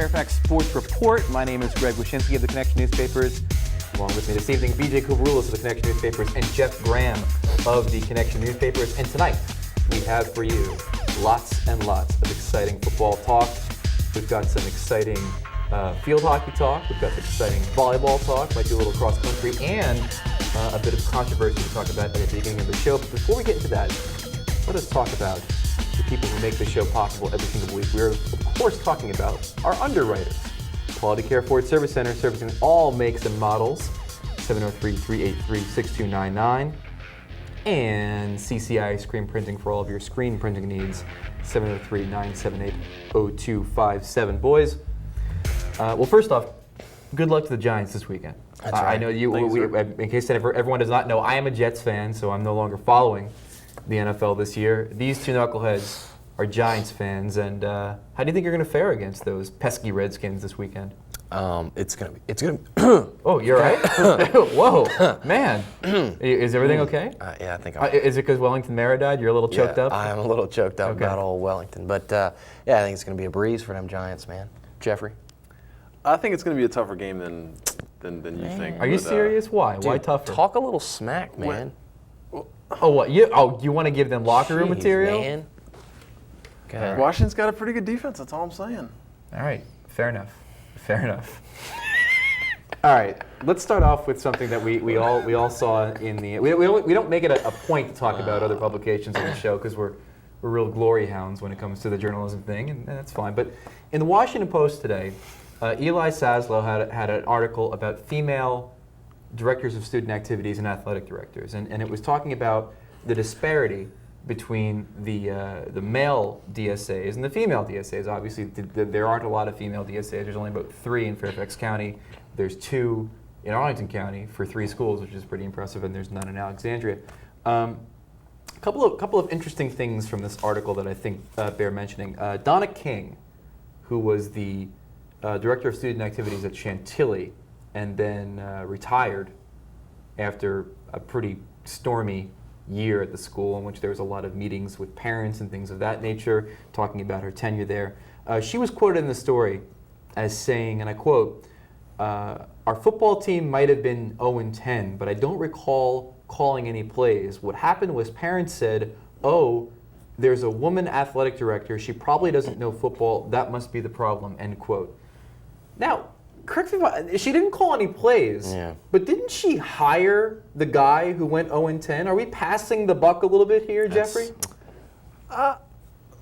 Fairfax Sports Report. My name is Greg Wyshynski of the Connection Newspapers. Along with me this evening, BJ Kubaroulas of the Connection Newspapers and Jeff Graham of the Connection Newspapers. And tonight, we have for you lots and lots of exciting football talk. We've got some exciting field hockey talk. We've got some exciting volleyball talk. Might do a little cross country and a bit of controversy to talk about at the beginning of the show. But before we get into that, let us talk about the people who make the show possible every single week. We're, of course, talking about our underwriters. Quality Care Ford Service Center, servicing all makes and models, 703-383-6299. And CCI Screen Printing for all of your screen printing needs, 703-978-0257. Boys, well, first off, good luck to the Giants this weekend. That's right. I know you, in case everyone does not know, I am a Jets fan, so I'm no longer following the NFL this year. These two knuckleheads are Giants fans, and how do you think you're going to fare against those pesky Redskins this weekend? It's gonna be. Oh, you're right. Whoa, man, is everything okay? Yeah, I think. Is it because Wellington Mara died? You're a little choked up. I'm a little choked up about old Wellington, but yeah, I think it's gonna be a breeze for them Giants, man. Jeffrey, I think it's gonna be a tougher game than you think. Are you serious? Why? dude, Why tougher? Talk a little smack, man. Oh, what? You want to give them locker room Jeez, material? man. God. Washington's got a pretty good defense. That's all I'm saying. All right, fair enough. All right, let's start off with something that we all saw in the. We don't make it a point to talk about other publications on the show because we're real glory hounds when it comes to the journalism thing, and that's fine. But in the Washington Post today, Eli Saslow had an article about female directors of student activities and athletic directors, and it was talking about the disparity between the male DSAs and the female DSAs. Obviously, there aren't a lot of female DSAs. There's only about 3 in Fairfax County. There's 2 in Arlington County for 3 schools, which is pretty impressive, and there's none in Alexandria. A couple of interesting things from this article that I think bear mentioning. Donna King, who was the director of student activities at Chantilly, and then retired after a pretty stormy year at the school in which there was a lot of meetings with parents and things of that nature, talking about her tenure there. She was quoted in the story as saying, and I quote, "Our football team might have been 0-10, but I don't recall calling any plays. What happened was parents said, 'Oh, there's a woman athletic director. She probably doesn't know football. That must be the problem,'" end quote. Now, correct me if she didn't call any plays, but didn't she hire the guy who went 0-10? Are we passing the buck a little bit here, Jeffrey?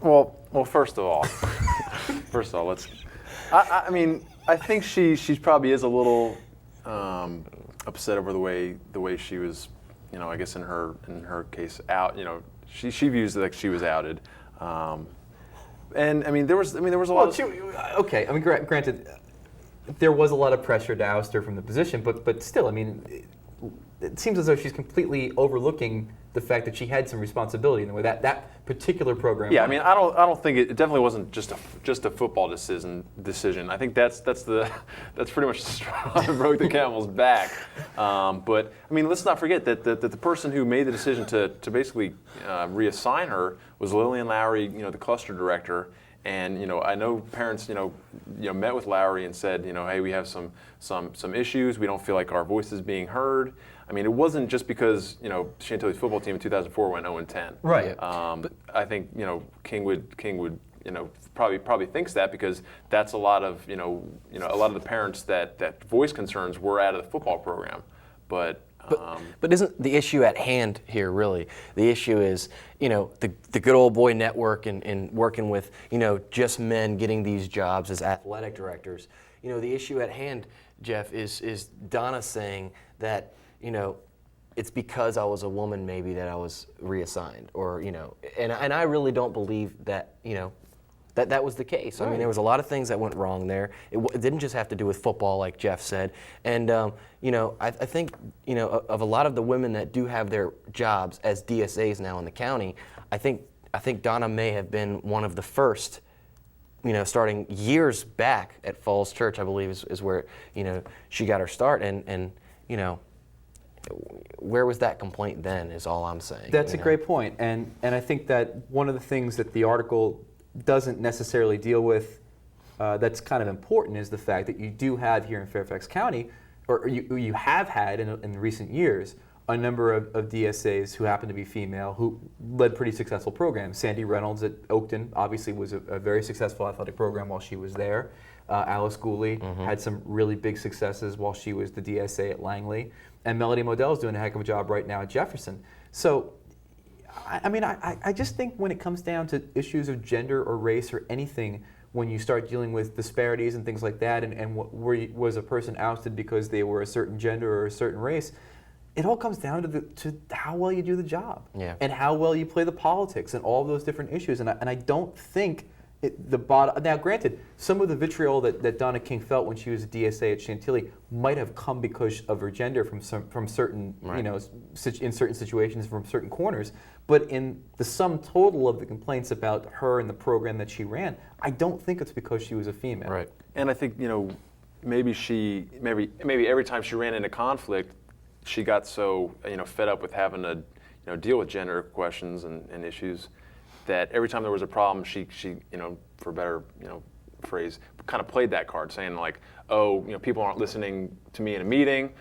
Well, first of all, let's. I mean, I think she probably is a little upset over the way she was, I guess in her case out. She views it like she was outed, and I mean there was a lot. Okay, I mean granted. There was a lot of pressure to oust her from the position, but still, I mean, it seems as though she's completely overlooking the fact that she had some responsibility in the way that particular program. Yeah, I mean, I don't think it definitely wasn't just a football decision. I think that's pretty much the straw that broke the camel's back. But I mean, let's not forget that the person who made the decision to basically reassign her was Lillian Lowry, the cluster director. And I know parents met with Lowry and said, hey, we have some issues. We don't feel like our voice is being heard. I mean, it wasn't just because Chantilly's football team in 2004 went 0-10. Right. I think King would probably thinks that because that's a lot of a lot of the parents that voice concerns were out of the football program, but isn't the issue at hand here really? The issue is, the good old boy network and working with, just men getting these jobs as athletic directors. The issue at hand, Jeff, is Donna saying that, it's because I was a woman maybe that I was reassigned, or, and I really don't believe that, that was the case. Right. I mean, there was a lot of things that went wrong there. It didn't just have to do with football, like Jeff said. And, I think, of a lot of the women that do have their jobs as DSAs now in the county, I think Donna may have been one of the first, starting years back at Falls Church, I believe is where, she got her start. And where was that complaint then is all I'm saying. That's a great point. And I think that one of the things that the article doesn't necessarily deal with that's kind of important is the fact that you do have here in Fairfax County, or you have had in recent years, a number of DSAs who happen to be female who led pretty successful programs. Sandy Reynolds at Oakton obviously was a very successful athletic program while she was there. Alice Gooley had some really big successes while she was the DSA at Langley. And Melody Modell's doing a heck of a job right now at Jefferson. So, I just think when it comes down to issues of gender or race or anything, when you start dealing with disparities and things like that, and was a person ousted because they were a certain gender or a certain race, it all comes down to how well you do the job, and how well you play the politics and all those different issues. And I don't think the bottom. Now, granted, some of the vitriol that Donna King felt when she was a DSA at Chantilly might have come because of her gender from certain in certain situations from certain corners. But in the sum total of the complaints about her and the program that she ran, I don't think it's because she was a female. Right. And I think maybe every time she ran into conflict, she got so fed up with having to deal with gender questions and issues that every time there was a problem, she for a better phrase, kind of played that card, saying like, oh, people aren't listening to me in a meeting.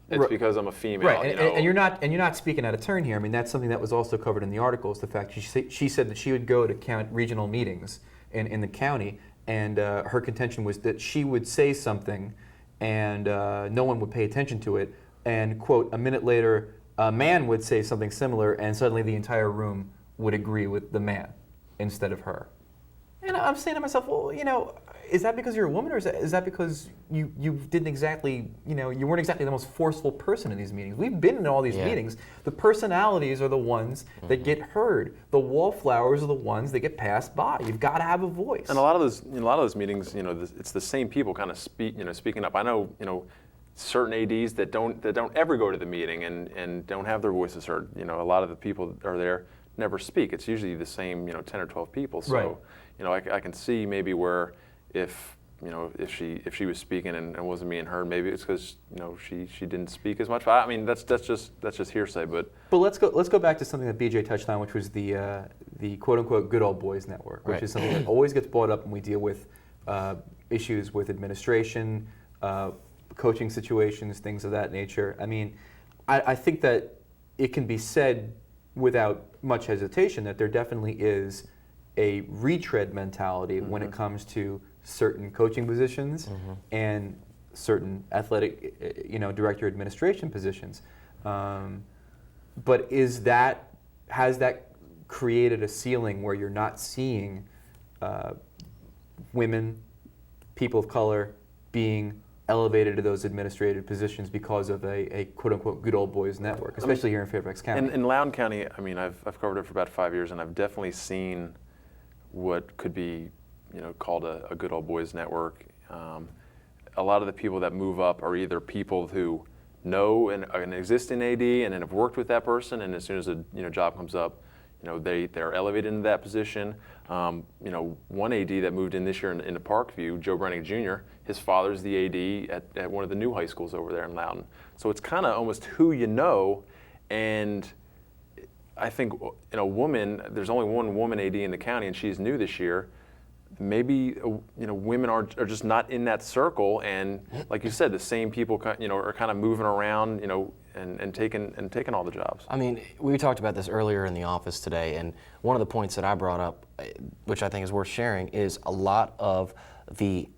It's because I'm a female. Right, and you're not speaking out of turn here. I mean, that's something that was also covered in the articles. The fact she said that she would go to regional meetings in the county, and her contention was that she would say something, and no one would pay attention to it. And quote, a minute later, a man would say something similar, and suddenly the entire room would agree with the man instead of her. And I'm saying to myself, well, is that because you're a woman, or is that because you didn't exactly, you weren't exactly the most forceful person in these meetings? We've been in all these meetings. The personalities are the ones that get heard. The wallflowers are the ones that get passed by. You've got to have a voice. And a lot of those meetings, it's the same people kind of speaking up. I know, certain ADs that don't ever go to the meeting and don't have their voices heard. A lot of the people that are there never speak. It's usually the same, 10 or 12 people. So, I can see maybe where if she was speaking and wasn't being heard, maybe it's because she didn't speak as much. But I mean, that's just hearsay. But let's go back to something that BJ touched on, which was the quote unquote good old boys network, which is something that always gets brought up when we deal with issues with administration, coaching situations, things of that nature. I mean, I think that it can be said without much hesitation that there definitely is a retread mentality when it comes to certain coaching positions and certain athletic, director administration positions. But has that created a ceiling where you're not seeing women, people of color being elevated to those administrative positions because of a quote-unquote good old boys network, especially here in Fairfax County? In Loudoun County, I mean, I've covered it for about 5 years, and I've definitely seen what could be, called a good old boys network. A lot of the people that move up are either people who know an existing AD and then have worked with that person, and as soon as a job comes up, they're elevated into that position. One AD that moved in this year into Parkview, Joe Brennick Jr., his father's the AD at one of the new high schools over there in Loudoun. So it's kind of almost who you know, and I think there's only one woman AD in the county, and she's new this year. Maybe women are just not in that circle, and like you said, the same people are kind of moving around, and taking all the jobs. I mean, we talked about this earlier in the office today, and one of the points that I brought up, which I think is worth sharing, is a lot of the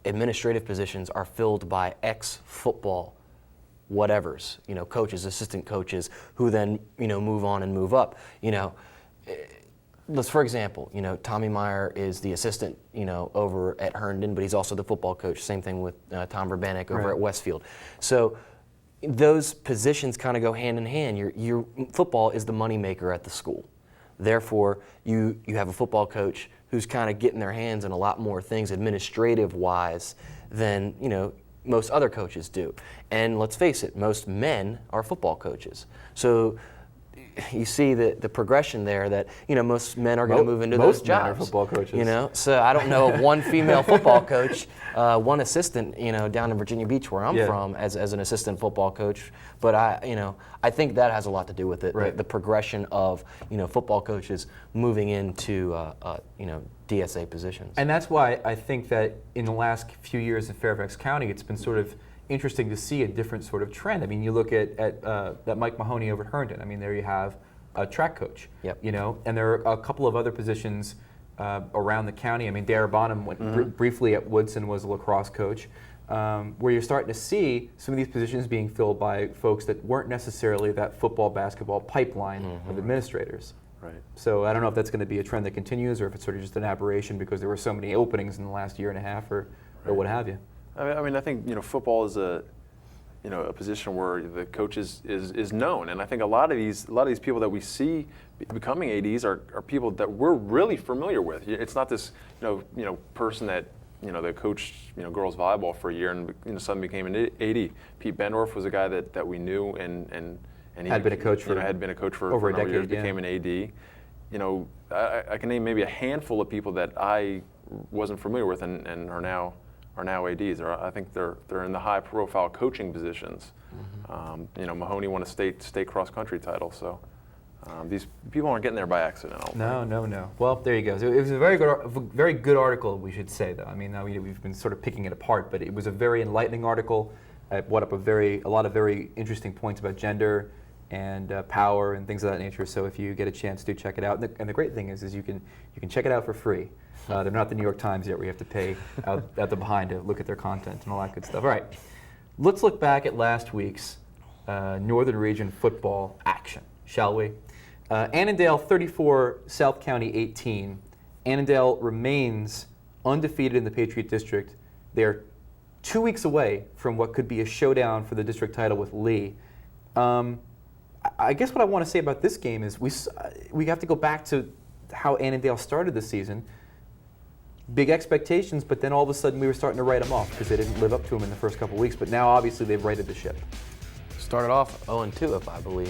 administrative positions are filled by ex-football whatevers, coaches, assistant coaches, who then move on and move up. Let's, for example, Tommy Meyer is the assistant, over at Herndon, but he's also the football coach. Same thing with Tom Verbanek over at Westfield. So those positions kind of go hand in hand. Your football is the moneymaker at the school. Therefore, you have a football coach who's kind of getting their hands in a lot more things administrative-wise than most other coaches do. And let's face it, most men are football coaches. So you see the progression there that, most men are going to move into those Most men are jobs. football coaches. So I don't know of one female football coach, one assistant, down in Virginia Beach where I'm from as an assistant football coach. But I think that has a lot to do with it. Right. The progression of, football coaches moving into, DSA positions. And that's why I think that in the last few years in Fairfax County, it's been sort of interesting to see a different sort of trend. I mean, you look at that Mike Mahoney over at Herndon. I mean, there you have a track coach. Yep. And there are a couple of other positions around the county. I mean, Dara Bonham went briefly at Woodson, was a lacrosse coach, where you're starting to see some of these positions being filled by folks that weren't necessarily that football, basketball pipeline of administrators. Right. So I don't know if that's going to be a trend that continues or if it's sort of just an aberration because there were so many openings in the last year and a half or what have you. I think football is a position where the coach is known, and I think a lot of these people that we see becoming ADs are people that we're really familiar with. It's not this person that that coached girls volleyball for a year and suddenly became an AD. Pete Bendorf was a guy that we knew and he had been a coach for over a decade. Years, became an AD. I can name maybe a handful of people that I wasn't familiar with and are now ADs. I think they're in the high-profile coaching positions. Mahoney won a state cross-country title, so these people aren't getting there by accident. I don't think. No. Well, there you go. So it was a very good article, we should say, though. I mean, now we've been sort of picking it apart, but it was a very enlightening article. It brought up a lot of very interesting points about gender and power and things of that nature. So if you get a chance, do check it out. And the great thing is you can check it out for free. They're not the New York Times yet, where you have to pay out at the behind to look at their content and all that good stuff. All right, let's look back at last week's Northern Region football action, shall we? Annandale 34, South County 18. Annandale remains undefeated in the Patriot District. They're 2 weeks away from what could be a showdown for the district title with Lee. I guess what I want to say about this game is we have to go back to how Annandale started the season. Big expectations, but then all of a sudden we were starting to write them off because they didn't live up to them in the first couple of weeks. But now obviously they've righted the ship. Started off 0-2, if I believe,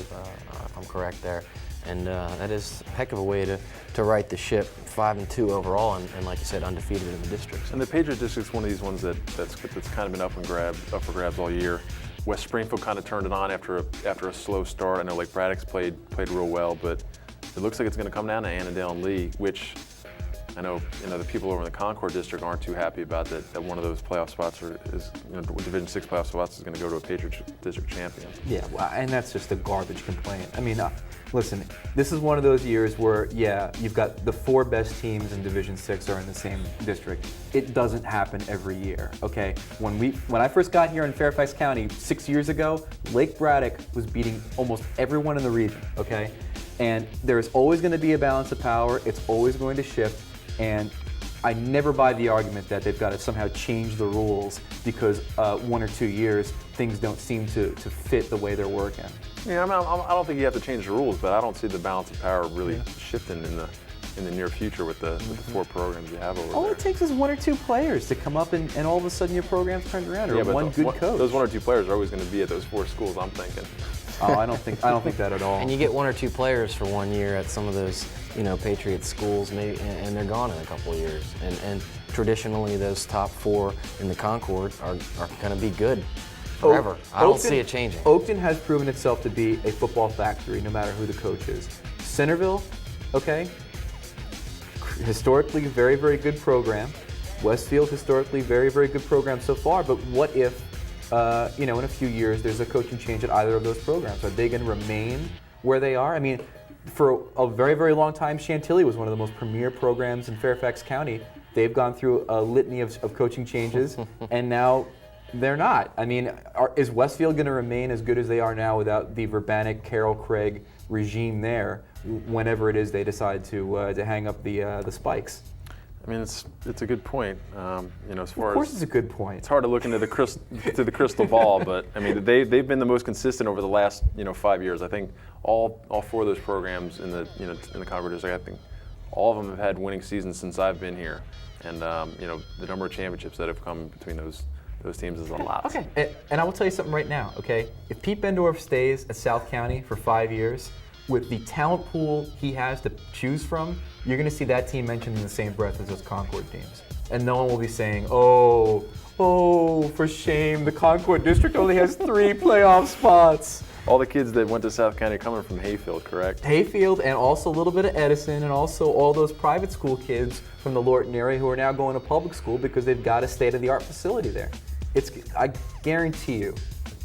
if I'm correct there. And that is a heck of a way to right the ship. 5-2 overall, and like you said, undefeated in the districts. And the Patriot District's one of these ones that's kind of been up for grabs all year. West Springfield kind of turned it on after a slow start. I know Lake Braddock's played real well, but it looks like it's going to come down to Annandale and Lee, which I know the people over in the Concord district aren't too happy about that one of those playoff spots is Division 6 playoff spots is going to go to a Patriot District champion. Yeah, well, and that's just a garbage complaint. I mean, listen, this is one of those years where, you've got the 4 best teams in Division 6 are in the same district. It doesn't happen every year, okay? When I first got here in Fairfax County 6 years ago, Lake Braddock was beating almost everyone in the region, okay? And there's always going to be a balance of power. It's always going to shift. And I never buy the argument that they've got to somehow change the rules because 1 or 2 years things don't seem to fit the way they're working. Yeah, I don't think you have to change the rules, but I don't see the balance of power really shifting in the near future with the 4 programs you have over there. All it takes is 1 or 2 players to come up and all of a sudden your program's turned around, or one good coach. Those 1 or 2 players are always going to be at those 4 schools, I'm thinking. Oh, I don't think that at all. And you get 1 or 2 players for 1 year at some of those, Patriot schools, maybe, and they're gone in a couple of years. And traditionally, those top 4 in the Concord are going to be good forever. I don't see it changing. Oakton has proven itself to be a football factory, no matter who the coach is. Centerville, okay, historically very, very good program. Westfield, historically very, very good program so far. But what if, in a few years, there's a coaching change at either of those programs? Are they going to remain where they are? I mean, for a very, very long time, Chantilly was one of the most premier programs in Fairfax County. They've gone through a litany of coaching changes, and now they're not. I mean, is Westfield going to remain as good as they are now without the Verbanik, Carroll Craig regime there whenever it is they decide to hang up the spikes? I mean, it's a good point. As far of course, as it's a good point. It's hard to look into the crystal ball, but I mean, they've been the most consistent over the last 5 years. I think all 4 of those programs in the Concord district, I think all of them have had winning seasons since I've been here, and the number of championships that have come between those teams is a lot. Okay, and I will tell you something right now. Okay, if Pete Bendorf stays at South County for 5 years, with the talent pool he has to choose from, you're going to see that team mentioned in the same breath as those Concord teams. And no one will be saying, oh, for shame, the Concord District only has 3 playoff spots. All the kids that went to South County are coming from Hayfield, correct? Hayfield, and also a little bit of Edison, and also all those private school kids from the Lorton area who are now going to public school because they've got a state-of-the-art facility there. I guarantee you,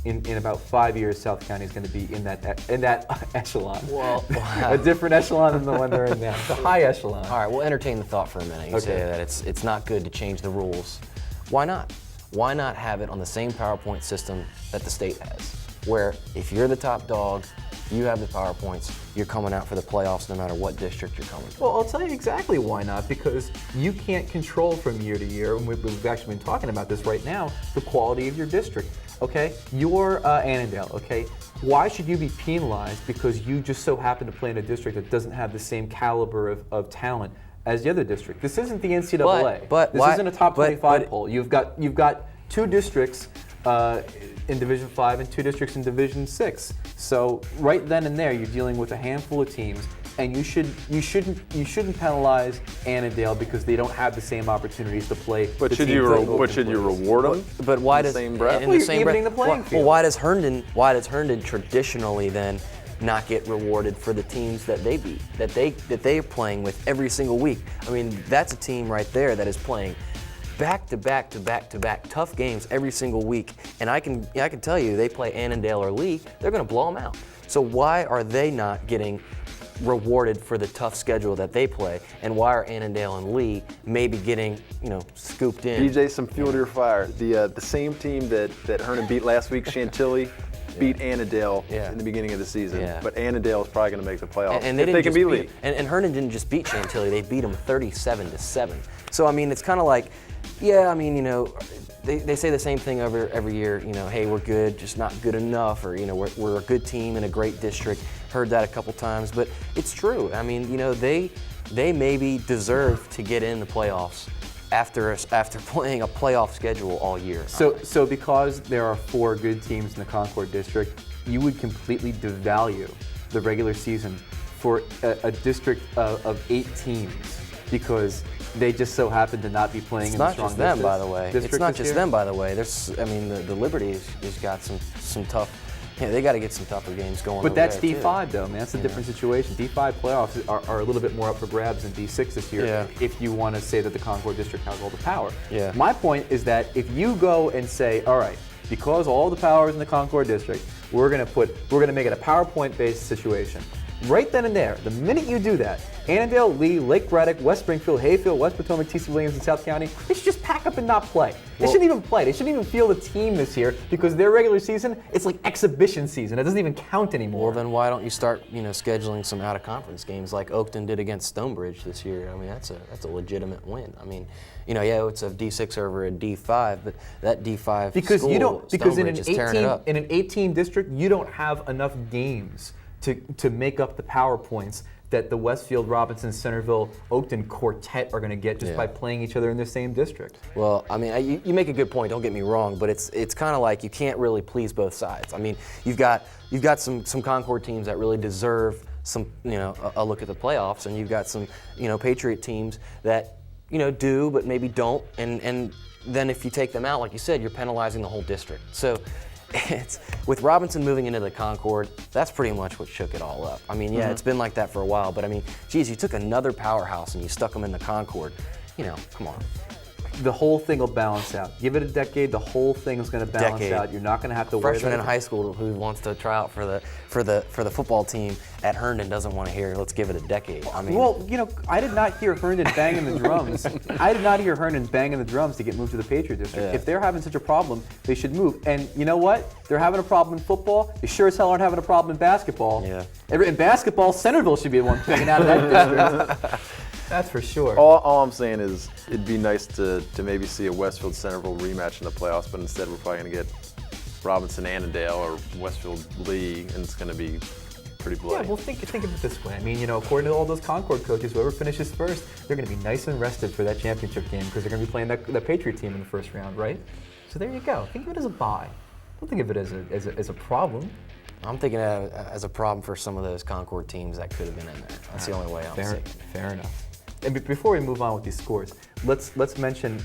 in about 5 years, South County is going to be in that echelon. Well, a different echelon than the one they're in now. The high echelon. All right, we'll entertain the thought for a minute. You say that it's not good to change the rules. Why not? Why not have it on the same PowerPoint system that the state has, where if you're the top dog, you have the PowerPoints, you're coming out for the playoffs no matter what district you're coming from. Well, I'll tell you exactly why not, because you can't control from year to year, and we've actually been talking about this right now, the quality of your district, okay? You're Annandale, okay? Why should you be penalized because you just so happen to play in a district that doesn't have the same caliber of talent as the other district? This isn't the NCAA. But this isn't a top 25 poll. You've got 2 districts in Division 5 and 2 districts in Division 6. So right then and there, you're dealing with a handful of teams, and you shouldn't penalize Annandale because they don't have the same opportunities to play. But should you reward them? But why does same breath? in Well, the same you're evening breath? the playing Well, field. why does Herndon traditionally then not get rewarded for the teams that they beat, that they are playing with every single week? I mean, that's a team right there that is playing back to back tough games every single week, and I can tell you, they play Annandale or Lee, they're going to blow them out. So why are they not getting rewarded for the tough schedule that they play, and why are Annandale and Lee maybe getting scooped in? DJ, some fuel to your fire. The same team that Herndon beat last week, Chantilly, beat Annandale in the beginning of the season. Yeah. But Annandale is probably going to make the playoffs And if they can beat Lee. And Herndon didn't just beat Chantilly; they beat them 37-7. So I mean, it's kind of like, yeah, I mean, they say the same thing every year. Hey, we're good, just not good enough, or we're a good team in a great district. Heard that a couple times, but it's true. I mean, they maybe deserve to get in the playoffs after playing a playoff schedule all year. So because there are 4 good teams in the Concord district, you would completely devalue the regular season for a district of 8 teams because they just so happen to not be playing in the strong It's not just them, by the way. district It's not this just year? them, by the way. The Liberty has got some tough. Yeah, they got to get some tougher games going. But over that's there, D5 too. though, man. That's a different situation. D5 playoffs are a little bit more up for grabs than D6 this year. Yeah. If you want to say that the Concord district has all the power. Yeah. My point is that if you go and say, all right, because all the power is in the Concord district, we're going to make it a PowerPoint-based situation. Right then and there, the minute you do that, Annandale, Lee, Lake Braddock, West Springfield, Hayfield, West Potomac, T.C. Williams, and South County, they should just pack up and not play. They shouldn't even play. They shouldn't even field a team this year because their regular season, it's like exhibition season. It doesn't even count anymore. Well, then why don't you start, scheduling some out-of-conference games like Oakton did against Stonebridge this year? I mean, that's a legitimate win. I mean, it's a D6 over a D5, but that D5 because school, you don't because in Stonebridge is tearing it up. an 18 district, you don't have enough games to make up the PowerPoints that the Westfield, Robinson, Centerville, Oakton quartet are going to get just by playing each other in the same district. Well, I mean, you make a good point. Don't get me wrong, but it's kind of like you can't really please both sides. I mean, you've got some Concord teams that really deserve some a look at the playoffs, and you've got some Patriot teams that do but maybe don't, and then if you take them out, like you said, you're penalizing the whole district. So. It's with Robinson moving into the Concord, that's pretty much what shook it all up. I mean, it's been like that for a while, but I mean, geez, you took another powerhouse and you stuck them in the Concord. Come on. The whole thing will balance out. Give it a decade, the whole thing is going to balance out. You're not going to have to worry Freshman about in high school who wants to try out for the football team at Herndon doesn't want to hear, let's give it a decade. I mean, well, I did not hear Herndon banging the drums. I did not hear Herndon banging the drums to get moved to the Patriot District. Yeah. If they're having such a problem, they should move. And you know what? They're having a problem in football. They sure as hell aren't having a problem in basketball. Yeah. In basketball, Centerville should be the one taking out of that district. That's for sure. All I'm saying is it'd be nice to maybe see a Westfield Centerville rematch in the playoffs, but instead we're probably going to get Robinson Annandale or Westfield Lee, and it's going to be pretty bloody. Yeah, well, think of it this way. I mean, according to all those Concord coaches, whoever finishes first, they're going to be nice and rested for that championship game because they're going to be playing the Patriot team in the first round, right? So there you go. Think of it as a bye. Don't think of it as a problem. I'm thinking as a problem for some of those Concord teams that could have been in there. That's the only way I'm seeing it. Fair enough. And before we move on with these scores, let's mention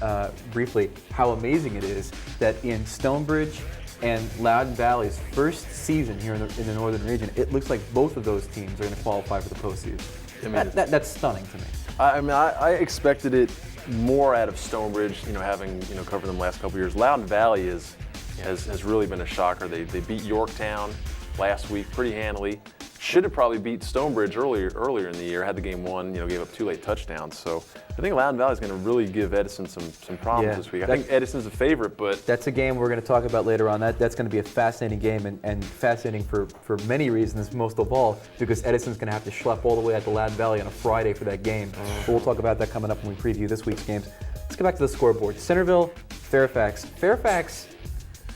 briefly how amazing it is that in Stonebridge and Loudoun Valley's first season here in the Northern region, it looks like both of those teams are going to qualify for the postseason. I mean, that's stunning to me. I expected it more out of Stonebridge, having covered them the last couple of years. Loudoun Valley has really been a shocker. They beat Yorktown last week pretty handily. Should have probably beat Stonebridge earlier in the year. Had the game won, gave up 2 late touchdowns. So I think Loudoun Valley is going to really give Edison some problems this week. I think Edison's a favorite, but that's a game we're going to talk about later on. That's going to be a fascinating game and fascinating for many reasons, most of all because Edison's going to have to schlep all the way out to Loudoun Valley on a Friday for that game. But we'll talk about that coming up when we preview this week's games. Let's go back to the scoreboard. Centerville, Fairfax.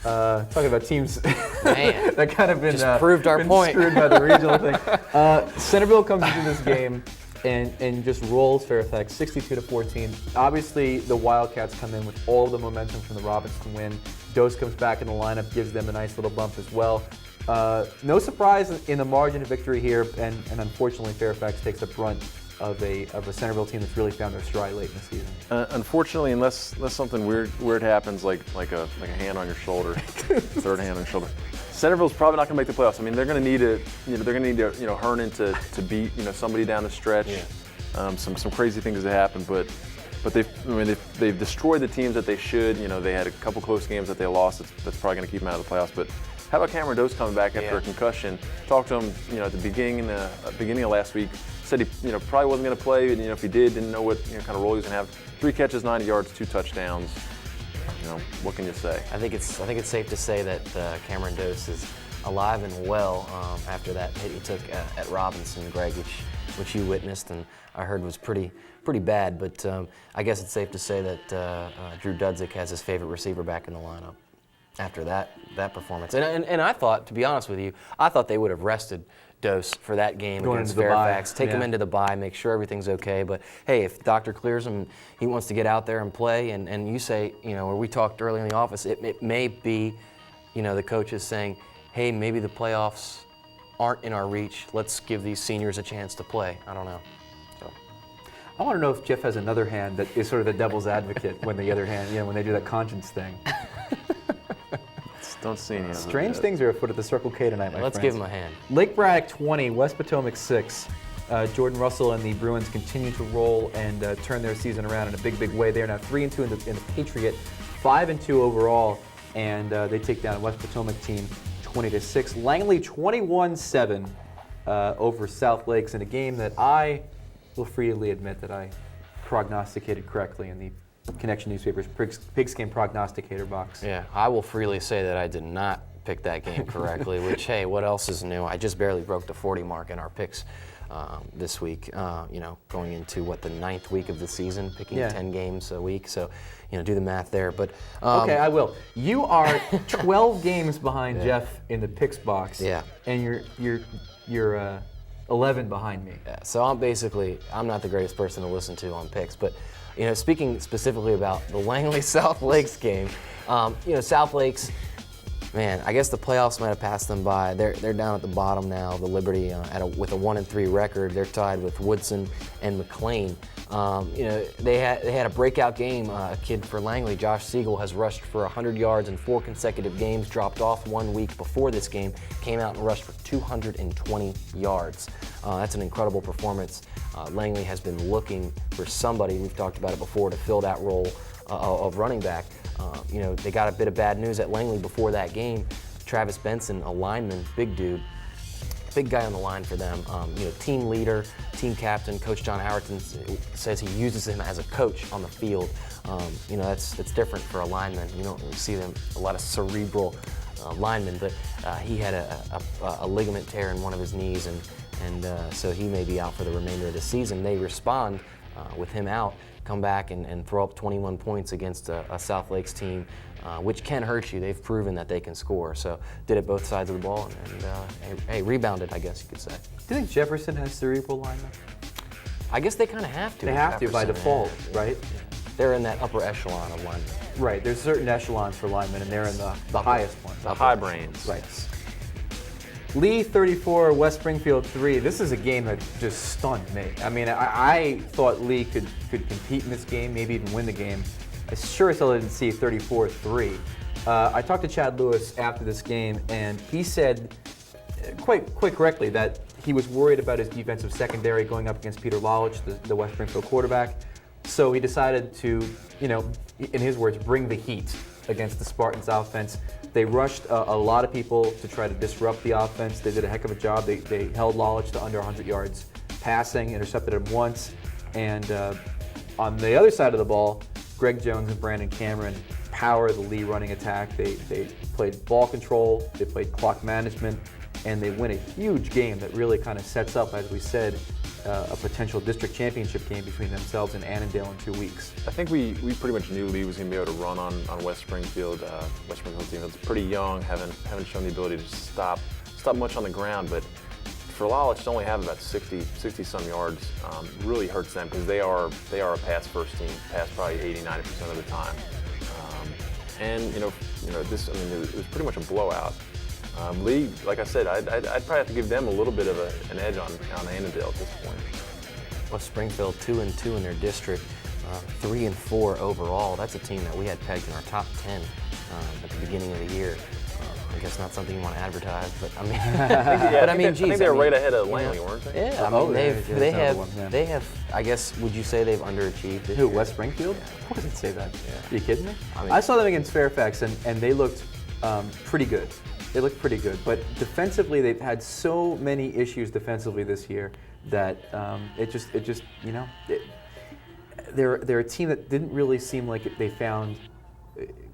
Talking about teams that kind of been proved our point. Screwed by the regional thing. Centerville comes into this game and just rolls Fairfax 62-14. Obviously, the Wildcats come in with all the momentum from the Robinson win. Dose comes back in the lineup, gives them a nice little bump as well. No surprise in the margin of victory here, and unfortunately, Fairfax takes the brunt of a Centerville team that's really found their stride late in the season. Unfortunately, unless something weird happens, like a hand on your shoulder, third hand on your shoulder, Centerville's probably not going to make the playoffs. I mean, they're going to need Hernan to beat somebody down the stretch. Yeah. Some crazy things have happened, but they've destroyed the teams that they should. They had a couple close games that they lost. That's probably going to keep them out of the playoffs. But how about Cameron Dose coming back after a concussion? Talked to him, at the beginning of last week. Said he, probably wasn't going to play. And, if he didn't know what kind of role he was going to have. 3 catches, 90 yards, 2 touchdowns. What can you say? I think it's safe to say that Cameron Dose is alive and well after that hit he took at Robinson, Greg, which you witnessed and I heard was pretty bad. But I guess it's safe to say that Drew Dudzik has his favorite receiver back in the lineup after that performance. And I thought, to be honest with you, I thought they would have rested Dose for that game against Fairfax. Take him into the bye, make sure everything's okay. But hey, if the doctor clears him, he wants to get out there and play. And you say, where we talked early in the office, it may be, the coaches saying, hey, maybe the playoffs aren't in our reach. Let's give these seniors a chance to play. I don't know. So I want to know if Jeff has another hand that is sort of the devil's advocate when the other hand, when they do that conscience thing. Don't see any. Strange things are afoot at the Circle K tonight, my friends. Let's give him a hand. Lake Braddock 20, West Potomac 6. Jordan Russell and the Bruins continue to roll and turn their season around in a big way. They are now 3-2 in the Patriot, 5-2 overall, and they take down a West Potomac team 20-6. Langley 21-7 over South Lakes in a game that I will freely admit that I prognosticated correctly in the Connection Newspaper's Pigskin Prognosticator box. Yeah, I will freely say that I did not pick that game correctly, which, hey, what else is new? I just barely broke the 40 mark in our picks this week, going into, the 9th week of the season, picking 10 games a week. So, do the math there. But okay, I will. You are 12 games behind Jeff in the picks box. Yeah. And you're 11 behind me. Yeah, so I'm not the greatest person to listen to on picks, but speaking specifically about the Langley South Lakes game, South Lakes, man, I guess the playoffs might have passed them by. They're down at the bottom now. The Liberty with a 1-3 record. They're tied with Woodson and McLean. They had a breakout game. A kid for Langley, Josh Siegel, has rushed for 100 yards in 4 consecutive games. Dropped off 1 week before this game. Came out and rushed for 220 yards. That's an incredible performance. Langley has been looking for somebody, we've talked about it before, to fill that role of running back. They got a bit of bad news at Langley before that game. Travis Benson, a lineman, big dude, big guy on the line for them. Team leader, team captain. Coach John Howerton says he uses him as a coach on the field. That's different for a lineman. You don't really see them, a lot of cerebral linemen, but he had a ligament tear in one of his knees, and so he may be out for the remainder of the season. They respond with him out, come back and throw up 21 points against a South Lakes team, which can hurt you. They've proven that they can score. So did it both sides of the ball and rebounded, I guess you could say. Do you think Jefferson has cerebral linemen? I guess they kind of have to. They have to by default, right? Yeah. They're in that upper echelon of linemen. Right. There's certain echelons for linemen, and they're in the highest ones. The high brains. Right. Lee 34, West Springfield 3. This is a game that just stunned me. I mean, I thought Lee could compete in this game, maybe even win the game. I sure as hell didn't see 34-3. I talked to Chad Lewis after this game, and he said quite correctly that he was worried about his defensive secondary going up against Peter Lalich, the West Springfield quarterback. So he decided to, in his words, bring the heat against the Spartans offense. They rushed a lot of people to try to disrupt the offense. They did a heck of a job. They held Lalich to under 100 yards passing, intercepted him once. And on the other side of the ball, Greg Jones and Brandon Cameron power the Lee running attack. They played ball control, they played clock management, and they win a huge game that really kind of sets up, as we said, a potential district championship game between themselves and Annandale in 2 weeks. I think we pretty much knew Lee was going to be able to run on West Springfield. West Springfield team that's pretty young, haven't shown the ability to stop much on the ground, but for Lalich to only have about 60 some yards really hurts them, because they are a pass first team, pass probably 80-90% of the time. And this, I mean, it was pretty much a blowout. Lee, like I said, I'd probably have to give them a little bit of an edge on Annandale at this point. West Springfield 2-2 in their district, 3-4 overall. That's a team that we had pegged in our top 10 at the beginning of the year. I guess not something you want to advertise, but I mean, I think they were right ahead of Langley, weren't they? Yeah, I mean, they have. I guess, would you say they've underachieved this Who, year? West Springfield? Of course I'd say that. Yeah. Are you kidding me? I mean, I saw them against Fairfax, and they looked pretty good. They looked pretty good, but defensively, they've had so many issues defensively this year that they're a team that didn't really seem like they found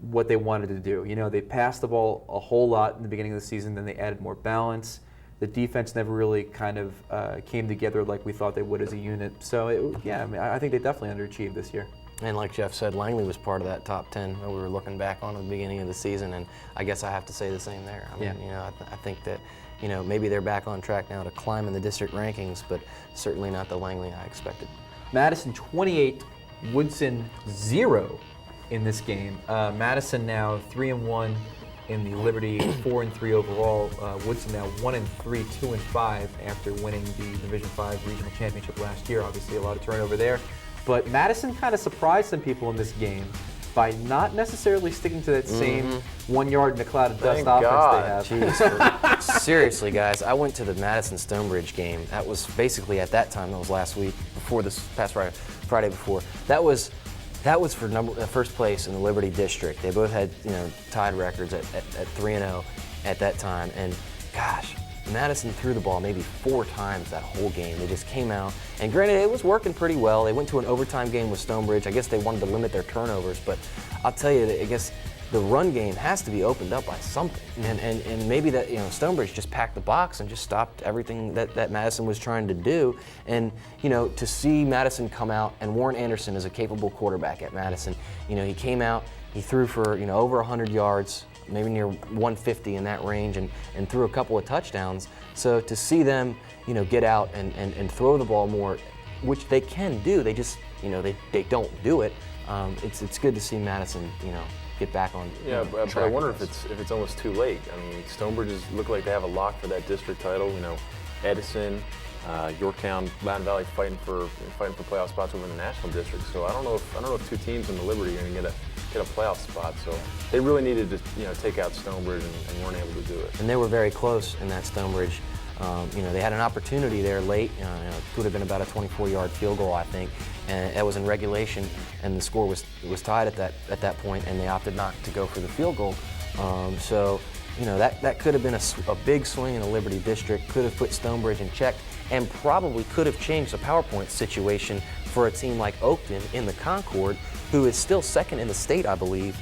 what they wanted to do. They passed the ball a whole lot in the beginning of the season, then they added more balance. The defense never really kind of came together like we thought they would as a unit. So, I think they definitely underachieved this year. And like Jeff said, Langley was part of that top 10 that we were looking back on at the beginning of the season, and I guess I have to say the same there. I mean, I think that, maybe they're back on track now to climb in the district rankings, but certainly not the Langley I expected. Madison 28, Woodson 0 in this game. Madison now 3-1 in the Liberty, 4-3 overall. Woodson now 1-3, 2-5 after winning the Division 5 regional championship last year. Obviously, a lot of turnover there. But Madison kind of surprised some people in this game by not necessarily sticking to that same 1 yard in a cloud of dust offense they have. Jeez, seriously, guys, I went to the Madison Stonebridge game. That was basically at that time. That was last week, before this past Friday before. That was for first place in the Liberty District. They both had tied records at 3-0 at that time, and gosh. Madison threw the ball maybe 4 times that whole game. They just came out, and granted, it was working pretty well. They went to an overtime game with Stonebridge. I guess they wanted to limit their turnovers, but I'll tell you, I guess the run game has to be opened up by something. And maybe that Stonebridge just packed the box and just stopped everything that Madison was trying to do. And to see Madison come out, and Warren Anderson is a capable quarterback at Madison. He came out, he threw for over 100 yards. Maybe near 150 in that range, and threw a couple of touchdowns. So to see them, get out and throw the ball more, which they can do, they just, they don't do it. It's good to see Madison, get back on. Yeah, but I wonder if it's almost too late. I mean, Stonebridge look like they have a lock for that district title. Edison, Yorktown, Latin Valley fighting for playoff spots over in the national district. So I don't know if 2 teams in the Liberty are going to get a playoff spot. So they really needed to take out Stonebridge and weren't able to do it. And they were very close in that Stonebridge. They had an opportunity there late. It would have been about a 24-yard field goal, I think, and that was in regulation. And the score was tied at that point, and they opted not to go for the field goal. That could have been a big swing in the Liberty District. Could have put Stonebridge in check, and probably could have changed the PowerPoint situation for a team like Oakton in the Concord, who is still second in the state, I believe,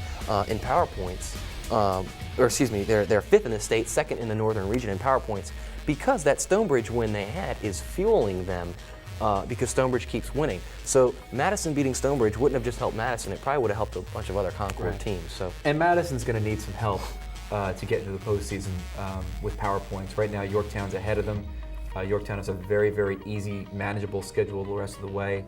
in PowerPoints. They're 5th in the state, 2nd in the Northern Region in PowerPoints, because that Stonebridge win they had is fueling them because Stonebridge keeps winning. So Madison beating Stonebridge wouldn't have just helped Madison, it probably would have helped a bunch of other Concord teams. So. And Madison's going to need some help to get into the postseason with PowerPoints. Right now, Yorktown's ahead of them. Yorktown has a very, very easy, manageable schedule the rest of the way.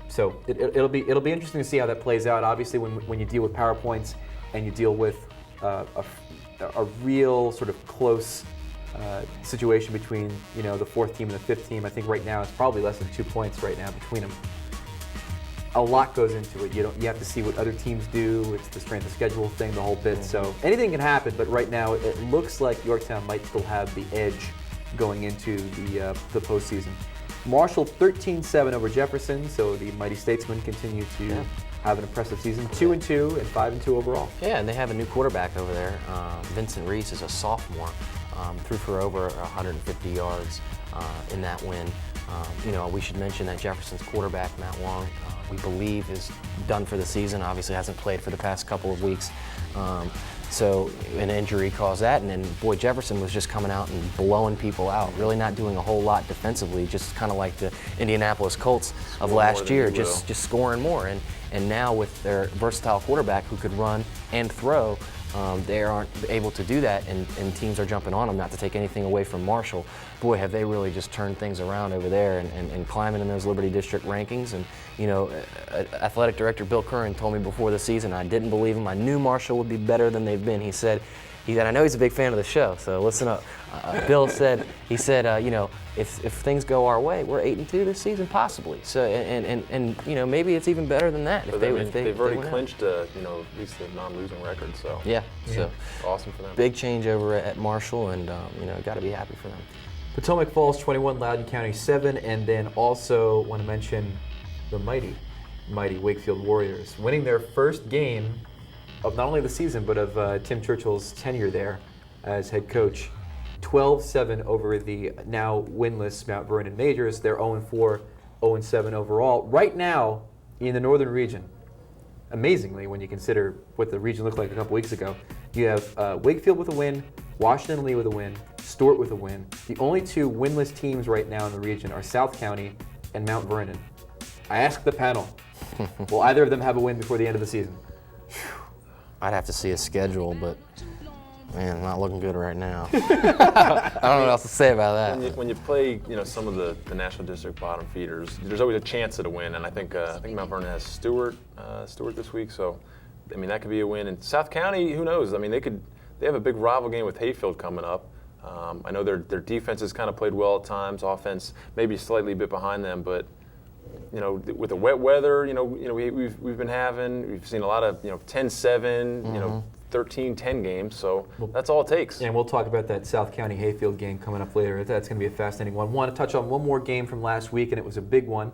So it'll be interesting to see how that plays out. Obviously, when you deal with PowerPoints and you deal with a real sort of close situation between the fourth team and the fifth team. I think right now it's probably less than 2 points right now between them. A lot goes into it. You have to see what other teams do. It's the strength of schedule thing, the whole bit. So anything can happen. But right now it looks like Yorktown might still have the edge going into the postseason. Marshall 13-7 over Jefferson. So the Mighty Statesmen continue to have an impressive season. 2-2 and 5-2 overall. Yeah, and they have a new quarterback over there. Vincent Reese is a sophomore. Threw for over 150 yards in that win. We should mention that Jefferson's quarterback, Matt Wong, we believe is done for the season. Obviously hasn't played for the past couple of weeks. So an injury caused that, and then boy, Jefferson was just coming out and blowing people out, really not doing a whole lot defensively, just kind of like the Indianapolis Colts of last year, just scoring more. And now with their versatile quarterback who could run and throw, they aren't able to do that, and teams are jumping on them. Not to take anything away from Marshall, boy, have they really just turned things around over there and climbing in those Liberty District rankings. And athletic director Bill Curran told me before the season, I didn't believe him. I knew Marshall would be better than they've been. He said, I know he's a big fan of the show, so listen up. Bill said, if things go our way, we're 8-2 this season, possibly. So and maybe it's even better than that. They've already clinched at least the non-losing record. So so awesome for them. Big change over at Marshall, and got to be happy for them. Potomac Falls 21, Loudoun County 7, and then also want to mention the mighty Wakefield Warriors winning their first game of not only the season but of Tim Churchill's tenure there as head coach. 12-7 over the now winless Mount Vernon Majors. They're 0-4, 0-7 overall. Right now in the northern region, amazingly when you consider what the region looked like a couple weeks ago, you have Wakefield with a win, Washington and Lee with a win, Stewart with a win. The only two winless teams right now in the region are South County and Mount Vernon. I asked the panel, will either of them have a win before the end of the season? I'd have to see a schedule, but man, not looking good right now. I don't know what else to say about that. When you play, some of the National District bottom feeders, there's always a chance at a win, and I think Mount Vernon has Stewart this week, so that could be a win. And South County, who knows? They have a big rival game with Hayfield coming up. I know their defense has kind of played well at times. Offense maybe slightly a bit behind them, but with the wet weather, we've been having, we've seen a lot of 10-7, 13-10 games. So that's all it takes. And we'll talk about that South County Hayfield game coming up later. That's going to be a fascinating one. Want to touch on one more game from last week, and it was a big one.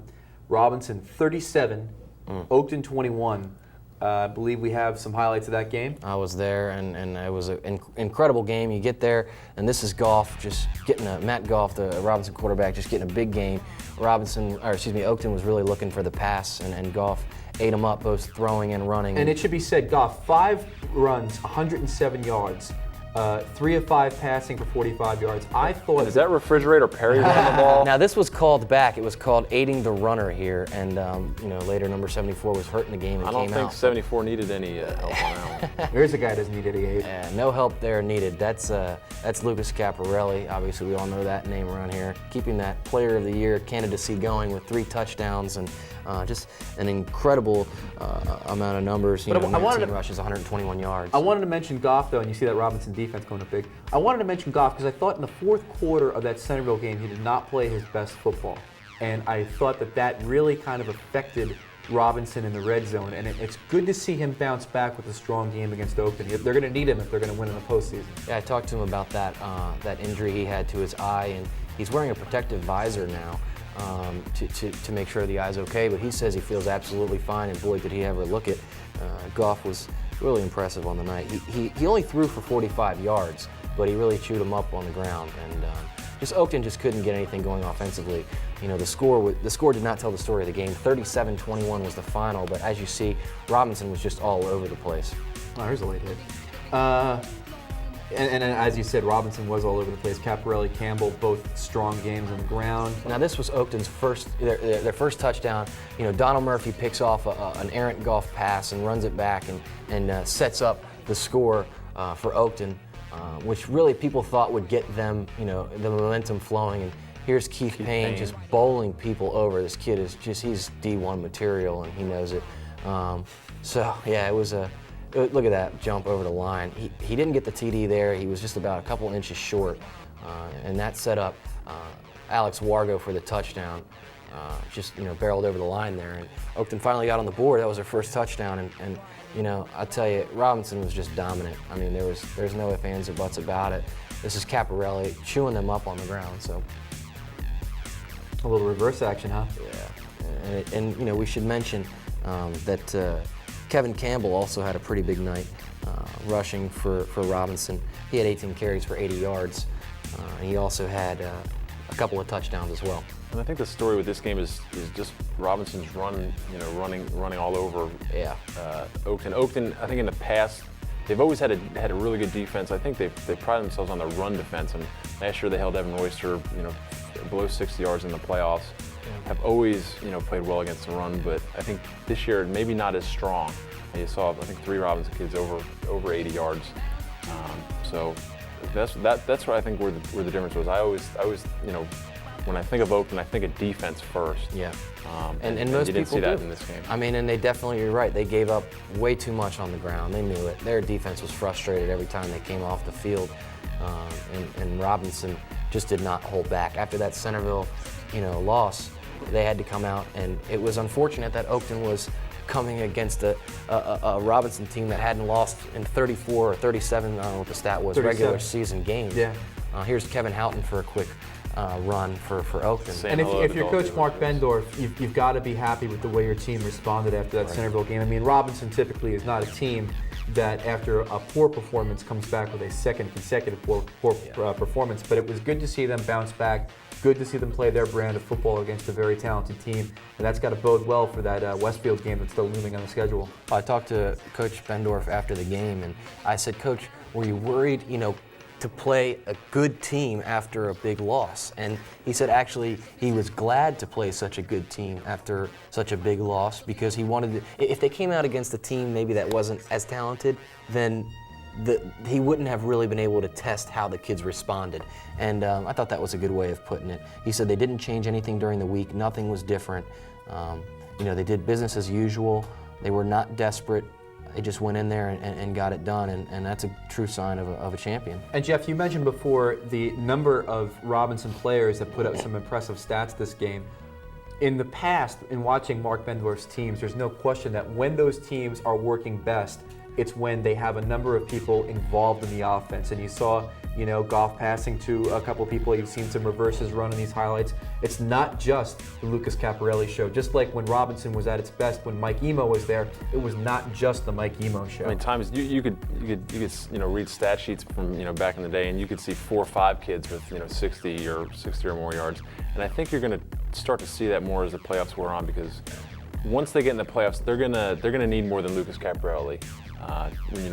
Robinson 37, Oakton 21. I believe we have some highlights of that game. I was there, and it was an incredible game. You get there, and this is Goff just getting Matt Goff, the Robinson quarterback, just getting a big game. Oakton was really looking for the pass, and Goff ate him up, both throwing and running. And it should be said, Goff, 5 runs, 107 yards. 3 of 5 passing for 45 yards. I thought. Is that refrigerator Perry running the ball? Now this was called back. It was called aiding the runner here, and later number 74 was hurt in the game and came out. I don't think 74 needed any help on that one. There's a guy that doesn't need any aid. Yeah, no help there needed. That's Lucas Caparelli. Obviously, we all know that name around here. Keeping that Player of the Year candidacy going with 3 touchdowns and just an incredible amount of numbers. 19 rushes, 121 yards. I wanted to mention Goff, though, and you see that Robinson defense going up big. I wanted to mention Goff because I thought in the fourth quarter of that Centerville game he did not play his best football. And I thought that really kind of affected Robinson in the red zone. And it's good to see him bounce back with a strong game against Oakton. They're going to need him if they're going to win in the postseason. Yeah, I talked to him about that injury he had to his eye, and he's wearing a protective visor now. To make sure the eye's okay, but he says he feels absolutely fine, and boy, did he ever look it. Goff was really impressive on the night. He only threw for 45 yards, but he really chewed him up on the ground, and Oakton just couldn't get anything going offensively. The score did not tell the story of the game. 37-21 was the final, but as you see, Robinson was just all over the place. Oh, here's a late hit. And as you said, Robinson was all over the place. Caparelli, Campbell, both strong games on the ground. Now this was Oakton's their first touchdown. Donald Murphy picks off an errant Goff pass and runs it back and sets up the score for Oakton, which really people thought would get them, the momentum flowing. And here's Keith Payne just bowling people over. This kid he's D1 material, and he knows it. It was a. Look at that jump over the line. He didn't get the TD there. He was just about a couple inches short. and that set up Alex Wargo for the touchdown. Just barreled over the line there, and Oakton finally got on the board. That was their first touchdown, and I tell you, Robinson was just dominant. I mean, there's no ifs, ands, or buts about it. This is Caparelli chewing them up on the ground. So a little reverse action, huh? yeah, and we should mention that Kevin Campbell also had a pretty big night rushing for Robinson. He had 18 carries for 80 yards, and he also had a couple of touchdowns as well. And I think the story with this game is just Robinson's running all over Oakton. Oakton, I think in the past, they've always had a really good defense. I think they pride themselves on the run defense. And last year they held Evan Royster, below 60 yards in the playoffs. Have always, played well against the run. But I think this year maybe not as strong. And you saw, I think, 3 Robinson kids over 80 yards. So that's what I think where the difference was. I always when I think of Oakland, I think of defense first. Yeah. And most you didn't people see that do in this game. I mean, and they definitely, you're right, they gave up way too much on the ground. They knew it. Their defense was frustrated every time they came off the field. And Robinson just did not hold back. After that Centerville, loss, they had to come out, and it was unfortunate that Oakton was coming against a Robinson team that hadn't lost in 34 or 37, I don't know what the stat was, 37. regular season games. Yeah. Here's Kevin Houghton for a quick run for Oakton. And if you're Coach Mark Bendorf, you've got to be happy with the way your team responded after that Centerville game. I mean, Robinson typically is not a team that after a poor performance comes back with a second consecutive poor performance, but it was good to see them bounce back, good to see them play their brand of football against a very talented team, and that's got to bode well for that Westfield game that's still looming on the schedule. I talked to Coach Bendorf after the game, and I said, Coach, were you worried, to play a good team after a big loss? And he said actually he was glad to play such a good team after such a big loss, because he wanted to, if they came out against a team maybe that wasn't as talented, then he wouldn't have really been able to test how the kids responded. And I thought that was a good way of putting it. He said they didn't change anything during the week, nothing was different. They did business as usual, they were not desperate. They just went in there and got it done, and that's a true sign of a champion. And Jeff, you mentioned before the number of Robinson players that put up some impressive stats this game. In the past, in watching Mark Bendorf's teams, there's no question that when those teams are working best, it's when they have a number of people involved in the offense. And you saw, Goff passing to a couple people. You've seen some reverses run in these highlights. It's not just the Lucas Caparelli show. Just like when Robinson was at its best, when Mike Emo was there, it was not just the Mike Emo show. I mean, times you could read stat sheets from back in the day, and you could see 4 or 5 kids with 60 or more yards. And I think you're going to start to see that more as the playoffs wear on, because once they get in the playoffs, they're gonna need more than Lucas Caparelli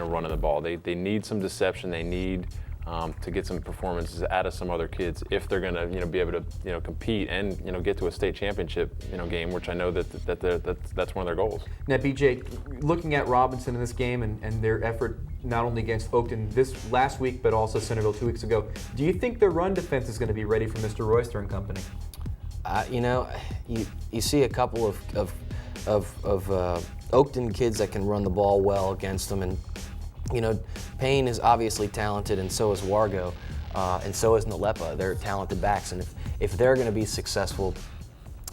running the ball. They need some deception. They need to get some performances out of some other kids if they're going to be able to compete and get to a state championship game, which I know that's one of their goals. Now, BJ, looking at Robinson in this game and their effort not only against Oakton this last week but also Centerville 2 weeks ago, do you think their run defense is going to be ready for Mr. Royster and company? You see a couple of Oakton kids that can run the ball well against them, and Payne is obviously talented, and so is Wargo, and so is Nalepa. They're talented backs, and if they're going to be successful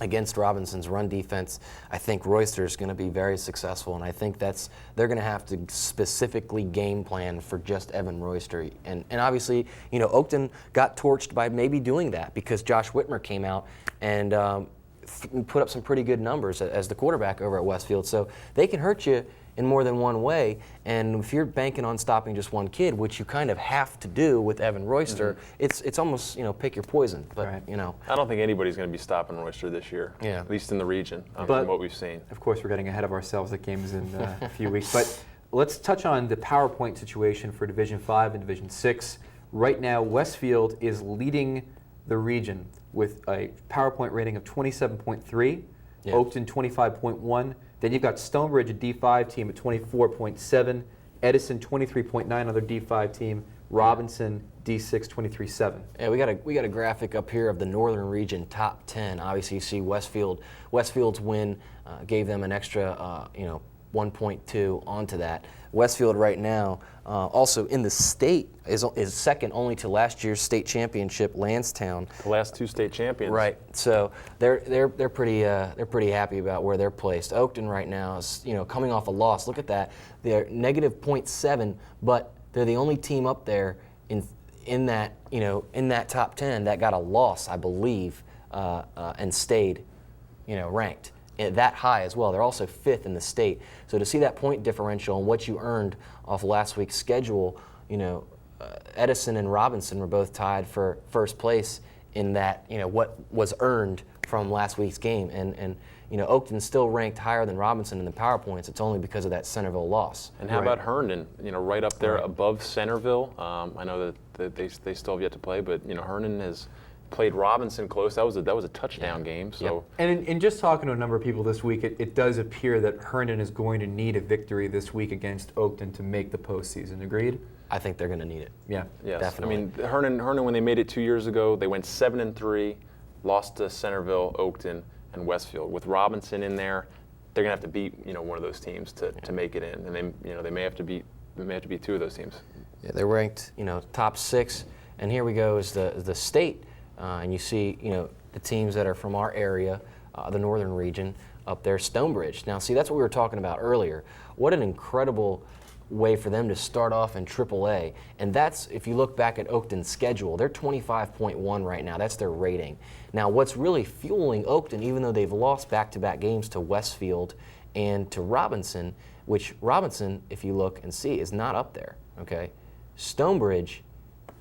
against Robinson's run defense, I think Royster's going to be very successful, and I think they're going to have to specifically game plan for just Evan Royster. And obviously, Oakton got torched by maybe doing that because Josh Whitmer came out and put up some pretty good numbers as the quarterback over at Westfield. So they can hurt you in more than one way, and if you're banking on stopping just one kid, which you kind of have to do with Evan Royster, it's almost pick your poison. But I don't think anybody's going to be stopping Royster this year. Yeah. At least in the region, from what we've seen. Of course, we're getting ahead of ourselves. That game is in a few weeks, but let's touch on the PowerPoint situation for Division 5 and Division 6. Right now, Westfield is leading the region with a PowerPoint rating of 27.3, Oakton 25.1. Then you've got Stonebridge, a D5 team, at 24.7, Edison 23.9 on their D5 team, Robinson D6 23.7. Yeah, we got a graphic up here of the Northern Region top 10. Obviously, you see Westfield's win gave them an extra 1.2 onto that. Westfield right now, also in the state, is second only to last year's state championship, Lansdowne. The last 2 state champions. Right. So they're pretty happy about where they're placed. Oakton right now is coming off a loss. Look at that. They're negative -0.7, but they're the only team up there in that top 10 that got a loss, I believe, and stayed ranked that high as well. They're also 5th in the state. So to see that point differential and what you earned off last week's schedule, Edison and Robinson were both tied for first place in that, what was earned from last week's game. And Oakton's still ranked higher than Robinson in the power points. It's only because of that Centerville loss. And how about Herndon? Right up there above Centerville. I know that they still have yet to play, but Herndon has played Robinson close. That was a touchdown game. So. Yep. And in just talking to a number of people this week, it does appear that Herndon is going to need a victory this week against Oakton to make the postseason. Agreed? I think they're going to need it. Yeah, yes. Definitely. I mean, Herndon when they made it 2 years ago, they went 7-3, lost to Centerville, Oakton, and Westfield. With Robinson in there, they're going to have to beat one of those teams to make it in, and they may have to beat 2 of those teams. Yeah, they're ranked top 6, and here we go is the state. And you see, the teams that are from our area, the northern region, up there, Stonebridge. Now, see, that's what we were talking about earlier. What an incredible way for them to start off in AAA. And that's, if you look back at Oakton's schedule, they're 25.1 right now. That's their rating. Now, what's really fueling Oakton, even though they've lost back-to-back games to Westfield and to Robinson, which Robinson, if you look and see, is not up there, okay? Stonebridge,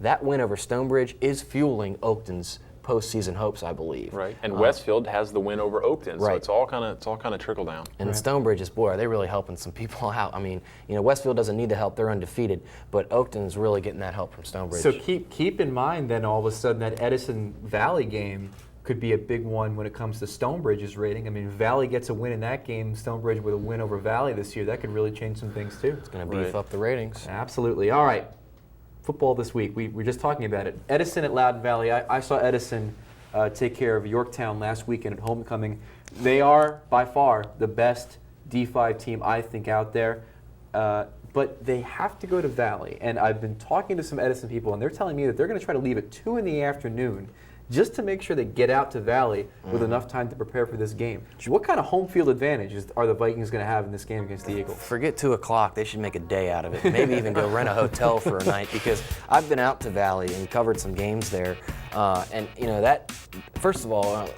that win over Stonebridge is fueling Oakton's postseason hopes, I believe. Right, and Westfield has the win over Oakton, so right. it's all kind of trickle down. And Stonebridge is, boy, are they really helping some people out. I mean, Westfield doesn't need the help; they're undefeated, but Oakton's really getting that help from Stonebridge. So keep in mind then all of a sudden that Edison Valley game could be a big one when it comes to Stonebridge's rating. I mean, Valley gets a win in that game, Stonebridge with a win over Valley this year. That could really change some things too. It's going to beef up the ratings. Absolutely. All right. Football this week. We were just talking about it. Edison at Loudon Valley. I saw Edison take care of Yorktown last weekend at homecoming. They are by far the best D5 team I think out there, but they have to go to Valley. And I've been talking to some Edison people, and they're telling me that they're going to try to leave at 2 in the afternoon just to make sure they get out to Valley with enough time to prepare for this game. What kind of home field advantage are the Vikings going to have in this game against the Eagles? Forget 2 o'clock. They should make a day out of it. Maybe even go rent a hotel for a night, because I've been out to Valley and covered some games there. And that, first of all,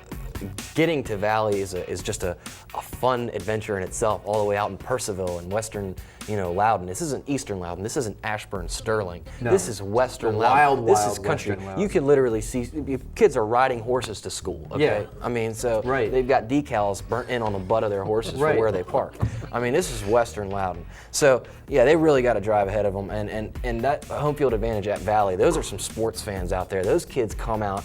getting to Valley is just a fun adventure in itself, all the way out in Percival and western, Loudon. This isn't eastern Loudon. This isn't Ashburn, Sterling. No. This is western Wild, Loudon. This is wild country. western Loudon. You can literally see kids are riding horses to school. Okay? Yeah. I mean, so Right. they've got decals burnt in on the butt of their horses Right. for where they park. I mean, this is western Loudon. So yeah, they really got to drive ahead of them, and that home field advantage at Valley. Those are some sports fans out there. Those kids come out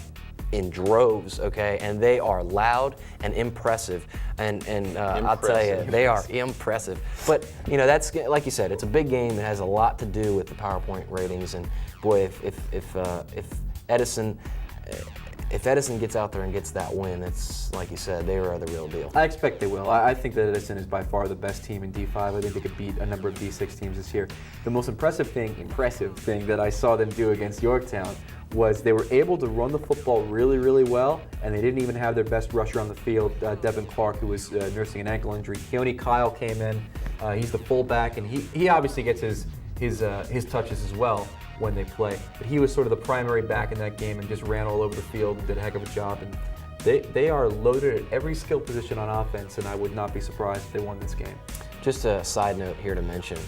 in droves, okay, and they are loud and impressive, and I'll tell you, they are impressive. But that's like you said, it's a big game. It has a lot to do with the PowerPoint ratings, and boy, if Edison gets out there and gets that win, it's like you said, they are the real deal. I expect they will. I think that Edison is by far the best team in D5. I think they could beat a number of D6 teams this year. The most impressive thing that I saw them do against Yorktown was they were able to run the football really, really well, and they didn't even have their best rusher on the field, Devin Clark, who was nursing an ankle injury. Keone Kyle came in. He's the fullback, and he obviously gets his touches as well when they play. But he was sort of the primary back in that game and just ran all over the field and did a heck of a job. And they are loaded at every skill position on offense, and I would not be surprised if they won this game. Just a side note here to mention,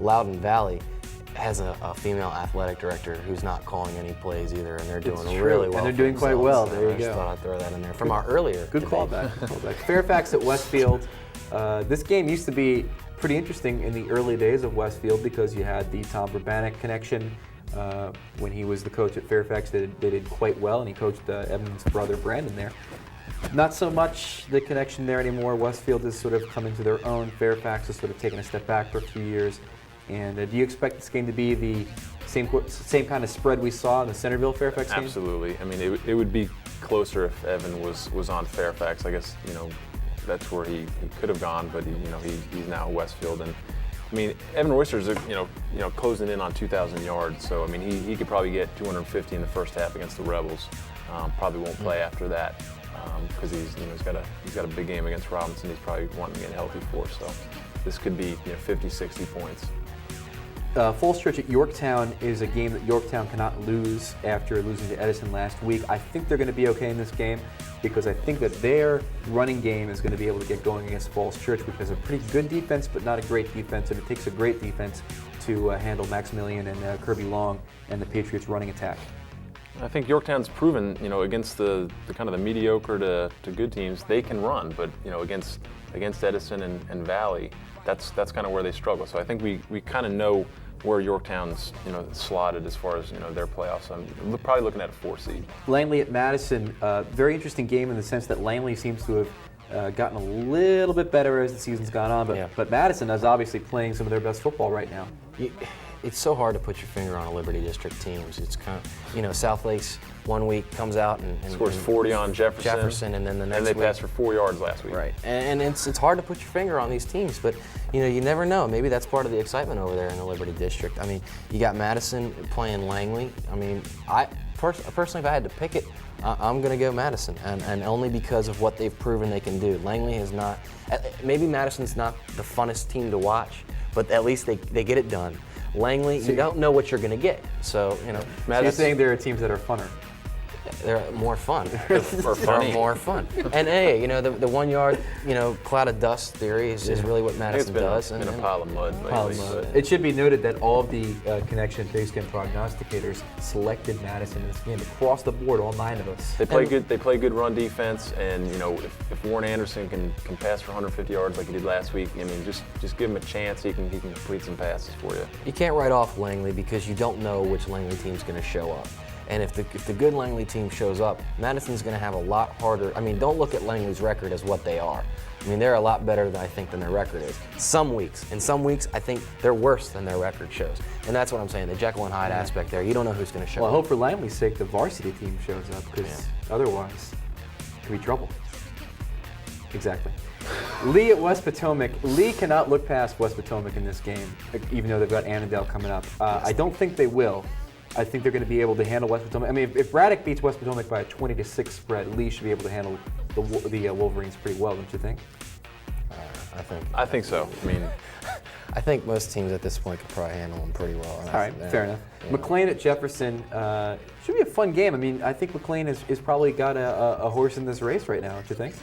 Loudon Valley has a female athletic director who's not calling any plays either, and they're doing really well. And they're doing quite well. There you I just go. thought I'd throw that in there from our earlier Good debate. callback. Fairfax at Westfield. This game used to be pretty interesting in the early days of Westfield because you had the Tom Burbanek connection. When he was the coach at Fairfax, they did quite well, and he coached Evan's brother Brandon there. Not so much the connection there anymore. Westfield has sort of come into their own. Fairfax has sort of taken a step back for a few years. And do you expect this game to be the same kind of spread we saw in the Centerville Fairfax game? Absolutely. I mean, it would be closer if Evan was on Fairfax. I guess that's where he could have gone, but he's now at Westfield. And I mean, Evan Royster's closing in on 2,000 yards, so I mean he could probably get 250 in the first half against the Rebels. Probably won't play after that because he's got a big game against Robinson. He's probably wanting to get healthy for. So this could be 50, 60 points. Falls Church at Yorktown is a game that Yorktown cannot lose after losing to Edison last week. I think they're going to be okay in this game because I think that their running game is going to be able to get going against Falls Church, which has a pretty good defense but not a great defense, and it takes a great defense to handle Maximilian and Kirby Long and the Patriots' running attack. I think Yorktown's proven, against the kind of the mediocre to good teams, they can run, but against Edison and Valley, that's kind of where they struggle. So I think we kind of know where Yorktown's slotted as far as their playoffs. I'm probably looking at a 4 seed. Langley at Madison, very interesting game in the sense that Langley seems to have gotten a little bit better as the season's gone on, but Madison is obviously playing some of their best football right now. It's so hard to put your finger on a Liberty District teams. It's kind of, South Lakes 1 week comes out and scores 40 on Jefferson, and then the next and they week, passed for 4 yards last week. Right, and it's hard to put your finger on these teams, but you never know. Maybe that's part of the excitement over there in the Liberty District. I mean, you got Madison playing Langley. I mean, personally, if I had to pick it, I'm going to go Madison, and only because of what they've proven they can do. Langley is not. Maybe Madison's not the funnest team to watch, but at least they get it done. Langley, you don't know what you're going to get. So, So you're saying there are teams that are funner? They're more fun. Or funny. They're more fun. And hey, the 1 yard, cloud of dust theory is really what Madison does. It's been a pile of mud lately. It should be noted that all of the Connection Pigskin prognosticators selected Madison in this game across the board, all 9 of us. They play good. They play good run defense, and if Warren Anderson can pass for 150 yards like he did last week, I mean, just give him a chance. He can complete some passes for you. You can't write off Langley because you don't know which Langley team's going to show up. And if the good Langley team shows up, Madison's going to have a lot harder. I mean, don't look at Langley's record as what they are. I mean, they're a lot better than their record is. In some weeks, I think they're worse than their record shows. And that's what I'm saying, the Jekyll and Hyde aspect there. You don't know who's going to show up. Well, I hope for Langley's sake the varsity team shows up, because otherwise it could be trouble. Exactly. Lee at West Potomac. Lee cannot look past West Potomac in this game, even though they've got Annandale coming up. I don't think they will. I think they're going to be able to handle West Potomac. I mean, if Braddock beats West Potomac by a 20-6 spread, Lee should be able to handle the Wolverines pretty well, don't you think? I think so. I mean, I think most teams at this point could probably handle them pretty well. All right, fair enough. Yeah. McLean at Jefferson should be a fun game. I mean, I think McLean is probably got a horse in this race right now, don't you think?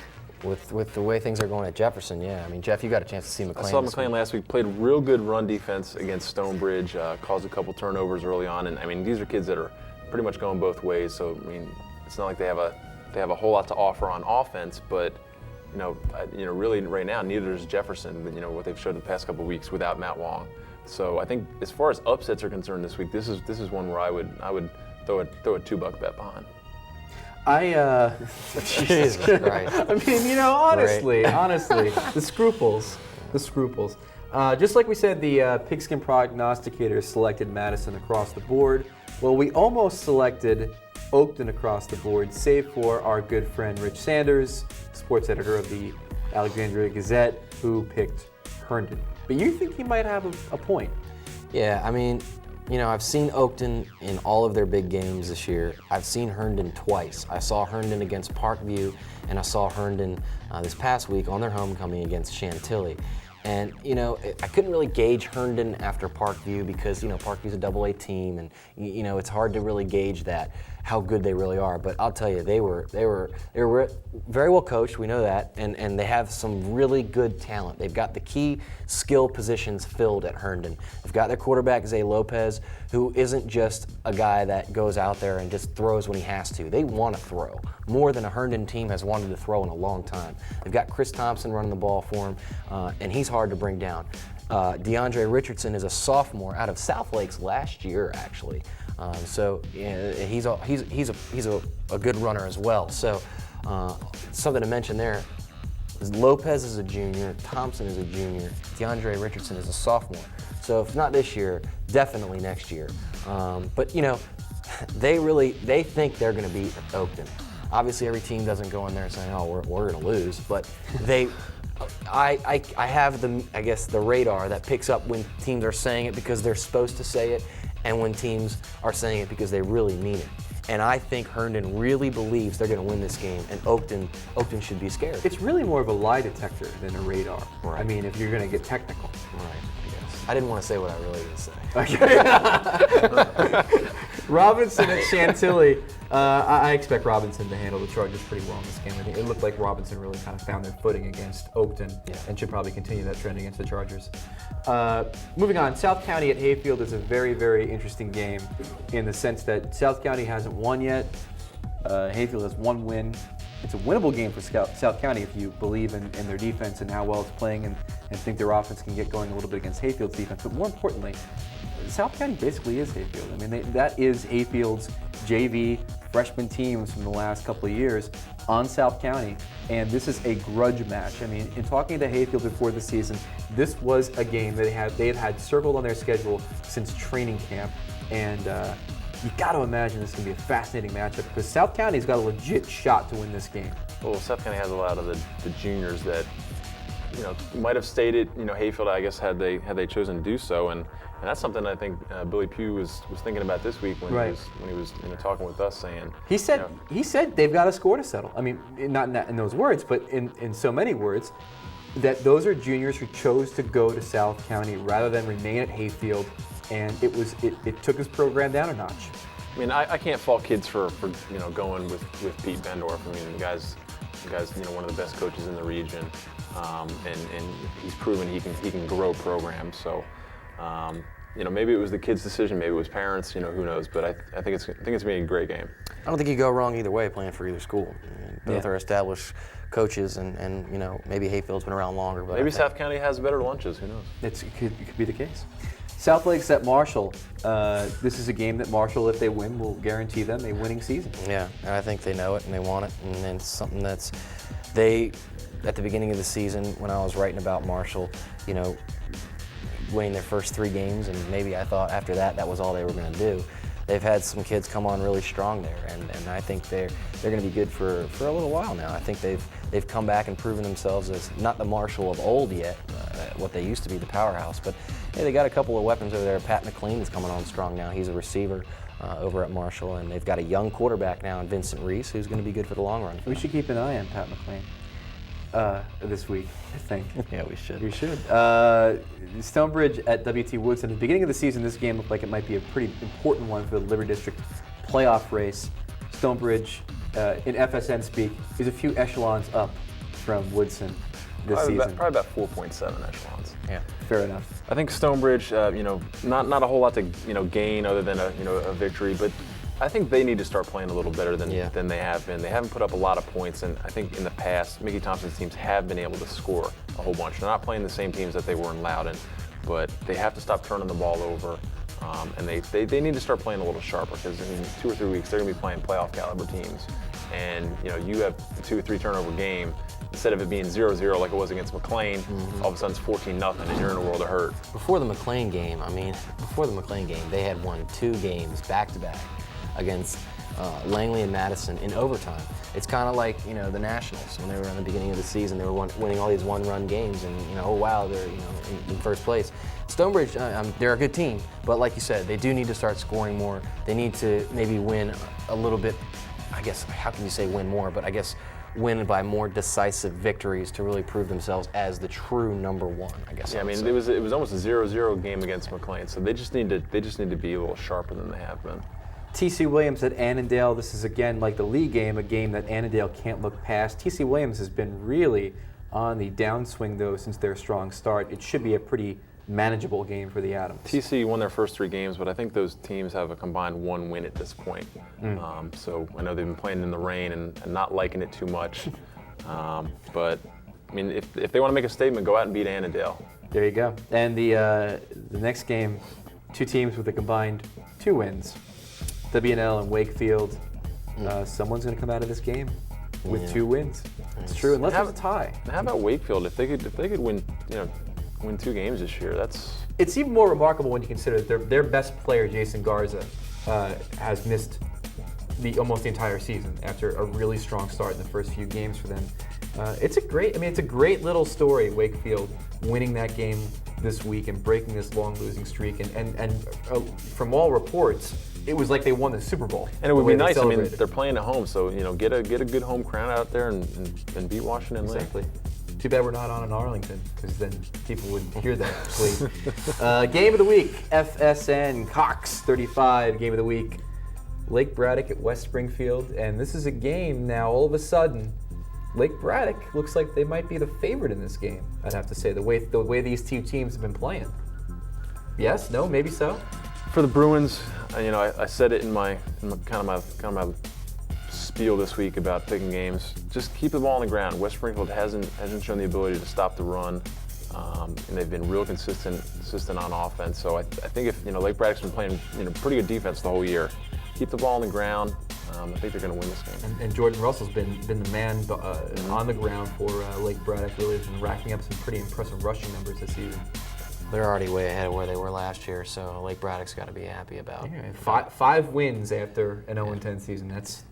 With the way things are going at Jefferson, yeah. I mean, Jeff, you got a chance to see McLean. I saw McLean last week. Played real good run defense against Stonebridge. Caused a couple turnovers early on, and I mean, these are kids that are pretty much going both ways. So I mean, it's not like they have a whole lot to offer on offense, but really right now neither is Jefferson. What they've showed the past couple of weeks without Matt Wong. So I think as far as upsets are concerned this week, this is one where I would throw a $2 bet behind. Jesus Christ. I mean, honestly, the scruples. Just like we said, the Pigskin prognosticators selected Madison across the board. Well, we almost selected Oakton across the board, save for our good friend Rich Sanders, sports editor of the Alexandria Gazette, who picked Herndon. But you think he might have a point? Yeah, I mean, I've seen Oakton in all of their big games this year. I've seen Herndon twice. I saw Herndon against Parkview, and I saw Herndon this past week on their homecoming against Chantilly. And, I couldn't really gauge Herndon after Parkview because, Parkview's a AA team, and, it's hard to really gauge that, how good they really are. But I'll tell you, they were very well coached, we know that, and they have some really good talent. They've got the key skill positions filled at Herndon. They've got their quarterback, Zay Lopez, who isn't just a guy that goes out there and just throws when he has to. They want to throw more than a Herndon team has wanted to throw in a long time. They've got Chris Thompson running the ball for him, and he's hard to bring down. DeAndre Richardson is a sophomore out of South Lakes last year, actually. So he's a good runner as well. So something to mention there is Lopez is a junior, Thompson is a junior, DeAndre Richardson is a sophomore. So if not this year, definitely next year. But they think they're going to beat Oakton. Obviously, every team doesn't go in there saying, "Oh, we're going to lose," but I have the radar that picks up when teams are saying it because they're supposed to say it, and when teams are saying it because they really mean it. And I think Herndon really believes they're going to win this game, and Oakton should be scared. It's really more of a lie detector than a radar. Right. I mean, if you're going to get technical. Right, I guess. I didn't want to say what I really was going to say. Robinson at Chantilly. I expect Robinson to handle the Chargers pretty well in this game. I think it looked like Robinson really kind of found their footing against Oakton and should probably continue that trend against the Chargers. Moving on, South County at Hayfield is a very, very interesting game in the sense that South County hasn't won yet. Hayfield has one win. It's a winnable game for South County if you believe in their defense and how well it's playing and think their offense can get going a little bit against Hayfield's defense. But more importantly, South County basically is Hayfield. I mean, that is Hayfield's JV freshman teams from the last couple of years on South County, and this is a grudge match. I mean, in talking to Hayfield before the season, this was a game that they had had circled on their schedule since training camp, and you got to imagine this is going to be a fascinating matchup because South County's got a legit shot to win this game. Well, South County has a lot of the juniors that might have stayed at Hayfield, I guess, had they chosen to do so, and that's something I think Billy Pugh was thinking about this week when he was talking with us, saying he said they've got a score to settle. I mean, not in those words, but in so many words, that those are juniors who chose to go to South County rather than remain at Hayfield, and it took his program down a notch. I mean, I can't fault kids for going with Pete Bendorf. I mean, the guy's one of the best coaches in the region, and he's proven he can grow programs. So, maybe it was the kids' decision, maybe it was parents. Who knows? But I think it's gonna be a great game. I don't think you go wrong either way playing for either school. I mean, both are established coaches, and maybe Hayfield's been around longer. But maybe South County has better lunches. Who knows? It could be the case. South Lakes at Marshall. This is a game that Marshall, if they win, will guarantee them a winning season. Yeah, and I think they know it and they want it, and it's something that's at the beginning of the season when I was writing about Marshall, winning their first 3 games, and maybe I thought after that was all they were going to do. They've had some kids come on really strong there, and I think they're going to be good for a little while now. I think they've come back and proven themselves as not the Marshall of old yet, what they used to be, the powerhouse, but hey, they got a couple of weapons over there. Pat McLean is coming on strong now. He's a receiver over at Marshall, and they've got a young quarterback now in Vincent Reese, who's going to be good for the long run. We should keep an eye on Pat McLean this week, I think. Yeah, we should. We should. Stonebridge at WT Woods. At the beginning of the season, this game looked like it might be a pretty important one for the Liberty District playoff race. Stonebridge, in FSN speak, is a few echelons up from Woodson this season. Probably about 4.7 echelons. Yeah, fair enough. I think Stonebridge, not a whole lot to gain other than a victory, but I think they need to start playing a little better than they have been. They haven't put up a lot of points, and I think in the past, Mickey Thompson's teams have been able to score a whole bunch. They're not playing the same teams that they were in Loudon, but they have to stop turning the ball over, and they need to start playing a little sharper because in 2 or 3 weeks they're going to be playing playoff caliber teams, and you have the 2 or 3 turnover game. Instead of it being 0-0 like it was against McLean, all of a sudden it's 14-0 and you're in a world of hurt. Before the McLean game, they had won 2 games back-to-back against Langley and Madison in overtime. It's kind of like the Nationals when they were in the beginning of the season. They were winning all these one-run games, and oh wow, they're in first place. Stonebridge, they're a good team, but like you said, they do need to start scoring more. They need to maybe win a little bit. I guess how can you say win more? But I guess win by more decisive victories to really prove themselves as the true number 1. I guess. Yeah, I mean it was almost a 0-0 game against McLean, so they just need to be a little sharper than they have been. T.C. Williams at Annandale. This is, again, like the league game, a game that Annandale can't look past. T.C. Williams has been really on the downswing, though, since their strong start. It should be a pretty manageable game for the Adams. TC won their first 3 games, but I think those teams have a combined 1 win at this point. So I know they've been playing in the rain and not liking it too much. But, I mean, if they want to make a statement, go out and beat Annandale. There you go. And the next game, 2 teams with a combined 2 wins. W&L and Wakefield. Someone's going to come out of this game with 2 wins. It's true, unless there's a tie. How about Wakefield? If they could win, win 2 games this year, that's. It's even more remarkable when you consider that their best player, Jason Garza, has missed almost the entire season after a really strong start in the first few games for them. It's a great little story, Wakefield winning that game this week and breaking this long losing streak. And from all reports, it was like they won the Super Bowl. And it would be nice. I mean, they're playing at home, so get a good home crowd out there and beat Washington Lane. Exactly. Too bad we're not on in Arlington, because then people would hear that. Please. Game of the week: FSN Cox 35. Game of the week: Lake Braddock at West Springfield, and this is a game now. All of a sudden, Lake Braddock looks like they might be the favorite in this game. I'd have to say the way these two teams have been playing. Yes? No? Maybe so. For the Bruins, I said it in my spiel this week about picking games. Just keep the ball on the ground. West Springfield hasn't shown the ability to stop the run, and they've been real consistent on offense. So I think if Lake Braddock's been playing pretty good defense the whole year, keep the ball on the ground. I think they're going to win this game. And Jordan Russell's been the man on the ground for Lake Braddock. Really has been racking up some pretty impressive rushing numbers this season. They're already way ahead of where they were last year, so Lake Braddock's got to be happy about. Yeah, five wins after an 0-10 season. That's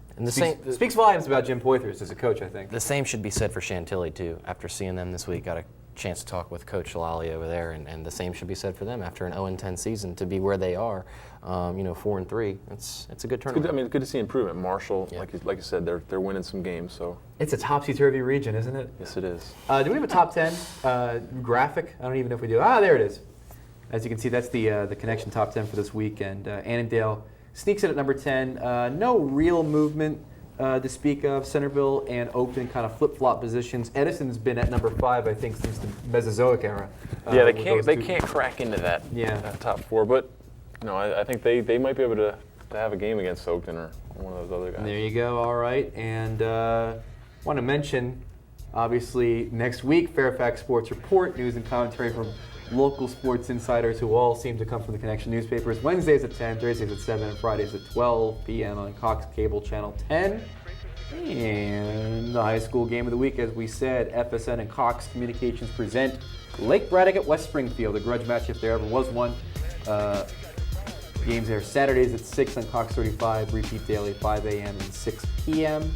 speaks volumes about Jim Poythress as a coach, I think. The same should be said for Chantilly too. After seeing them this week, got a chance to talk with Coach Shalali over there, and the same should be said for them after an 0-10 season to be where they are. 4-3. It's a good tournament. It's good to see improvement. Marshall, like you said, they're winning some games. So it's a topsy-turvy region, isn't it? Yes, it is. Do we have a top 10 graphic? I don't even know if we do. There it is. As you can see, that's the Connection top 10 for this week, and Annandale sneaks in at number 10. No real movement to speak of. Centerville and Oakton kind of flip-flop positions. Edison's been at number 5, I think, since the Mesozoic era. They can't crack into that top 4, but I think they might be able to have a game against Oakton or one of those other guys. There you go. All right, and want to mention, obviously, next week Fairfax Sports Report, news and commentary from local sports insiders who all seem to come from the Connection newspapers. Wednesdays at 10, Thursdays at 7, and Fridays at 12 p.m. on Cox Cable Channel 10. And the high school game of the week, as we said, FSN and Cox Communications present Lake Braddock at West Springfield, a grudge match if there ever was one. Games there Saturdays at 6 on Cox 35, repeat daily 5 a.m. and 6 p.m.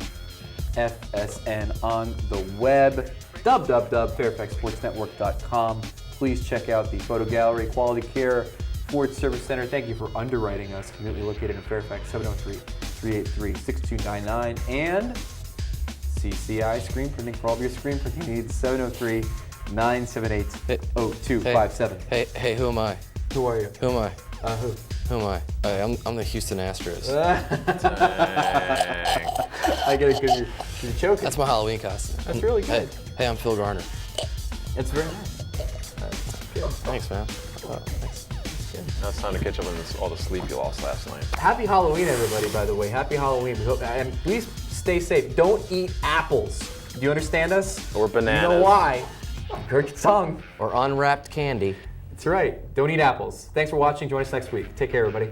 FSN on the web, www.fairfaxsportsnetwork.com. Please check out the photo gallery, Quality Care Ford Service Center. Thank you for underwriting us. Conveniently located in Fairfax, 703-383-6299. And CCI Screen Printing for all of your screen printing needs, 703-978-0257. Hey, who am I? Who are you? Who am I? Who? Who am I? I'm the Houston Astros. I get a good. You're choking. That's my Halloween costume. That's really good. Hey, I'm Phil Garner. It's very nice. Good. Thanks, man. Thanks. Now it's time to catch up on all the sleep you lost last night. Happy Halloween, everybody, by the way. Happy Halloween. And please stay safe. Don't eat apples. Do you understand us? Or bananas. You know why? Hurt your tongue. Or unwrapped candy. That's right. Don't eat apples. Thanks for watching. Join us next week. Take care, everybody.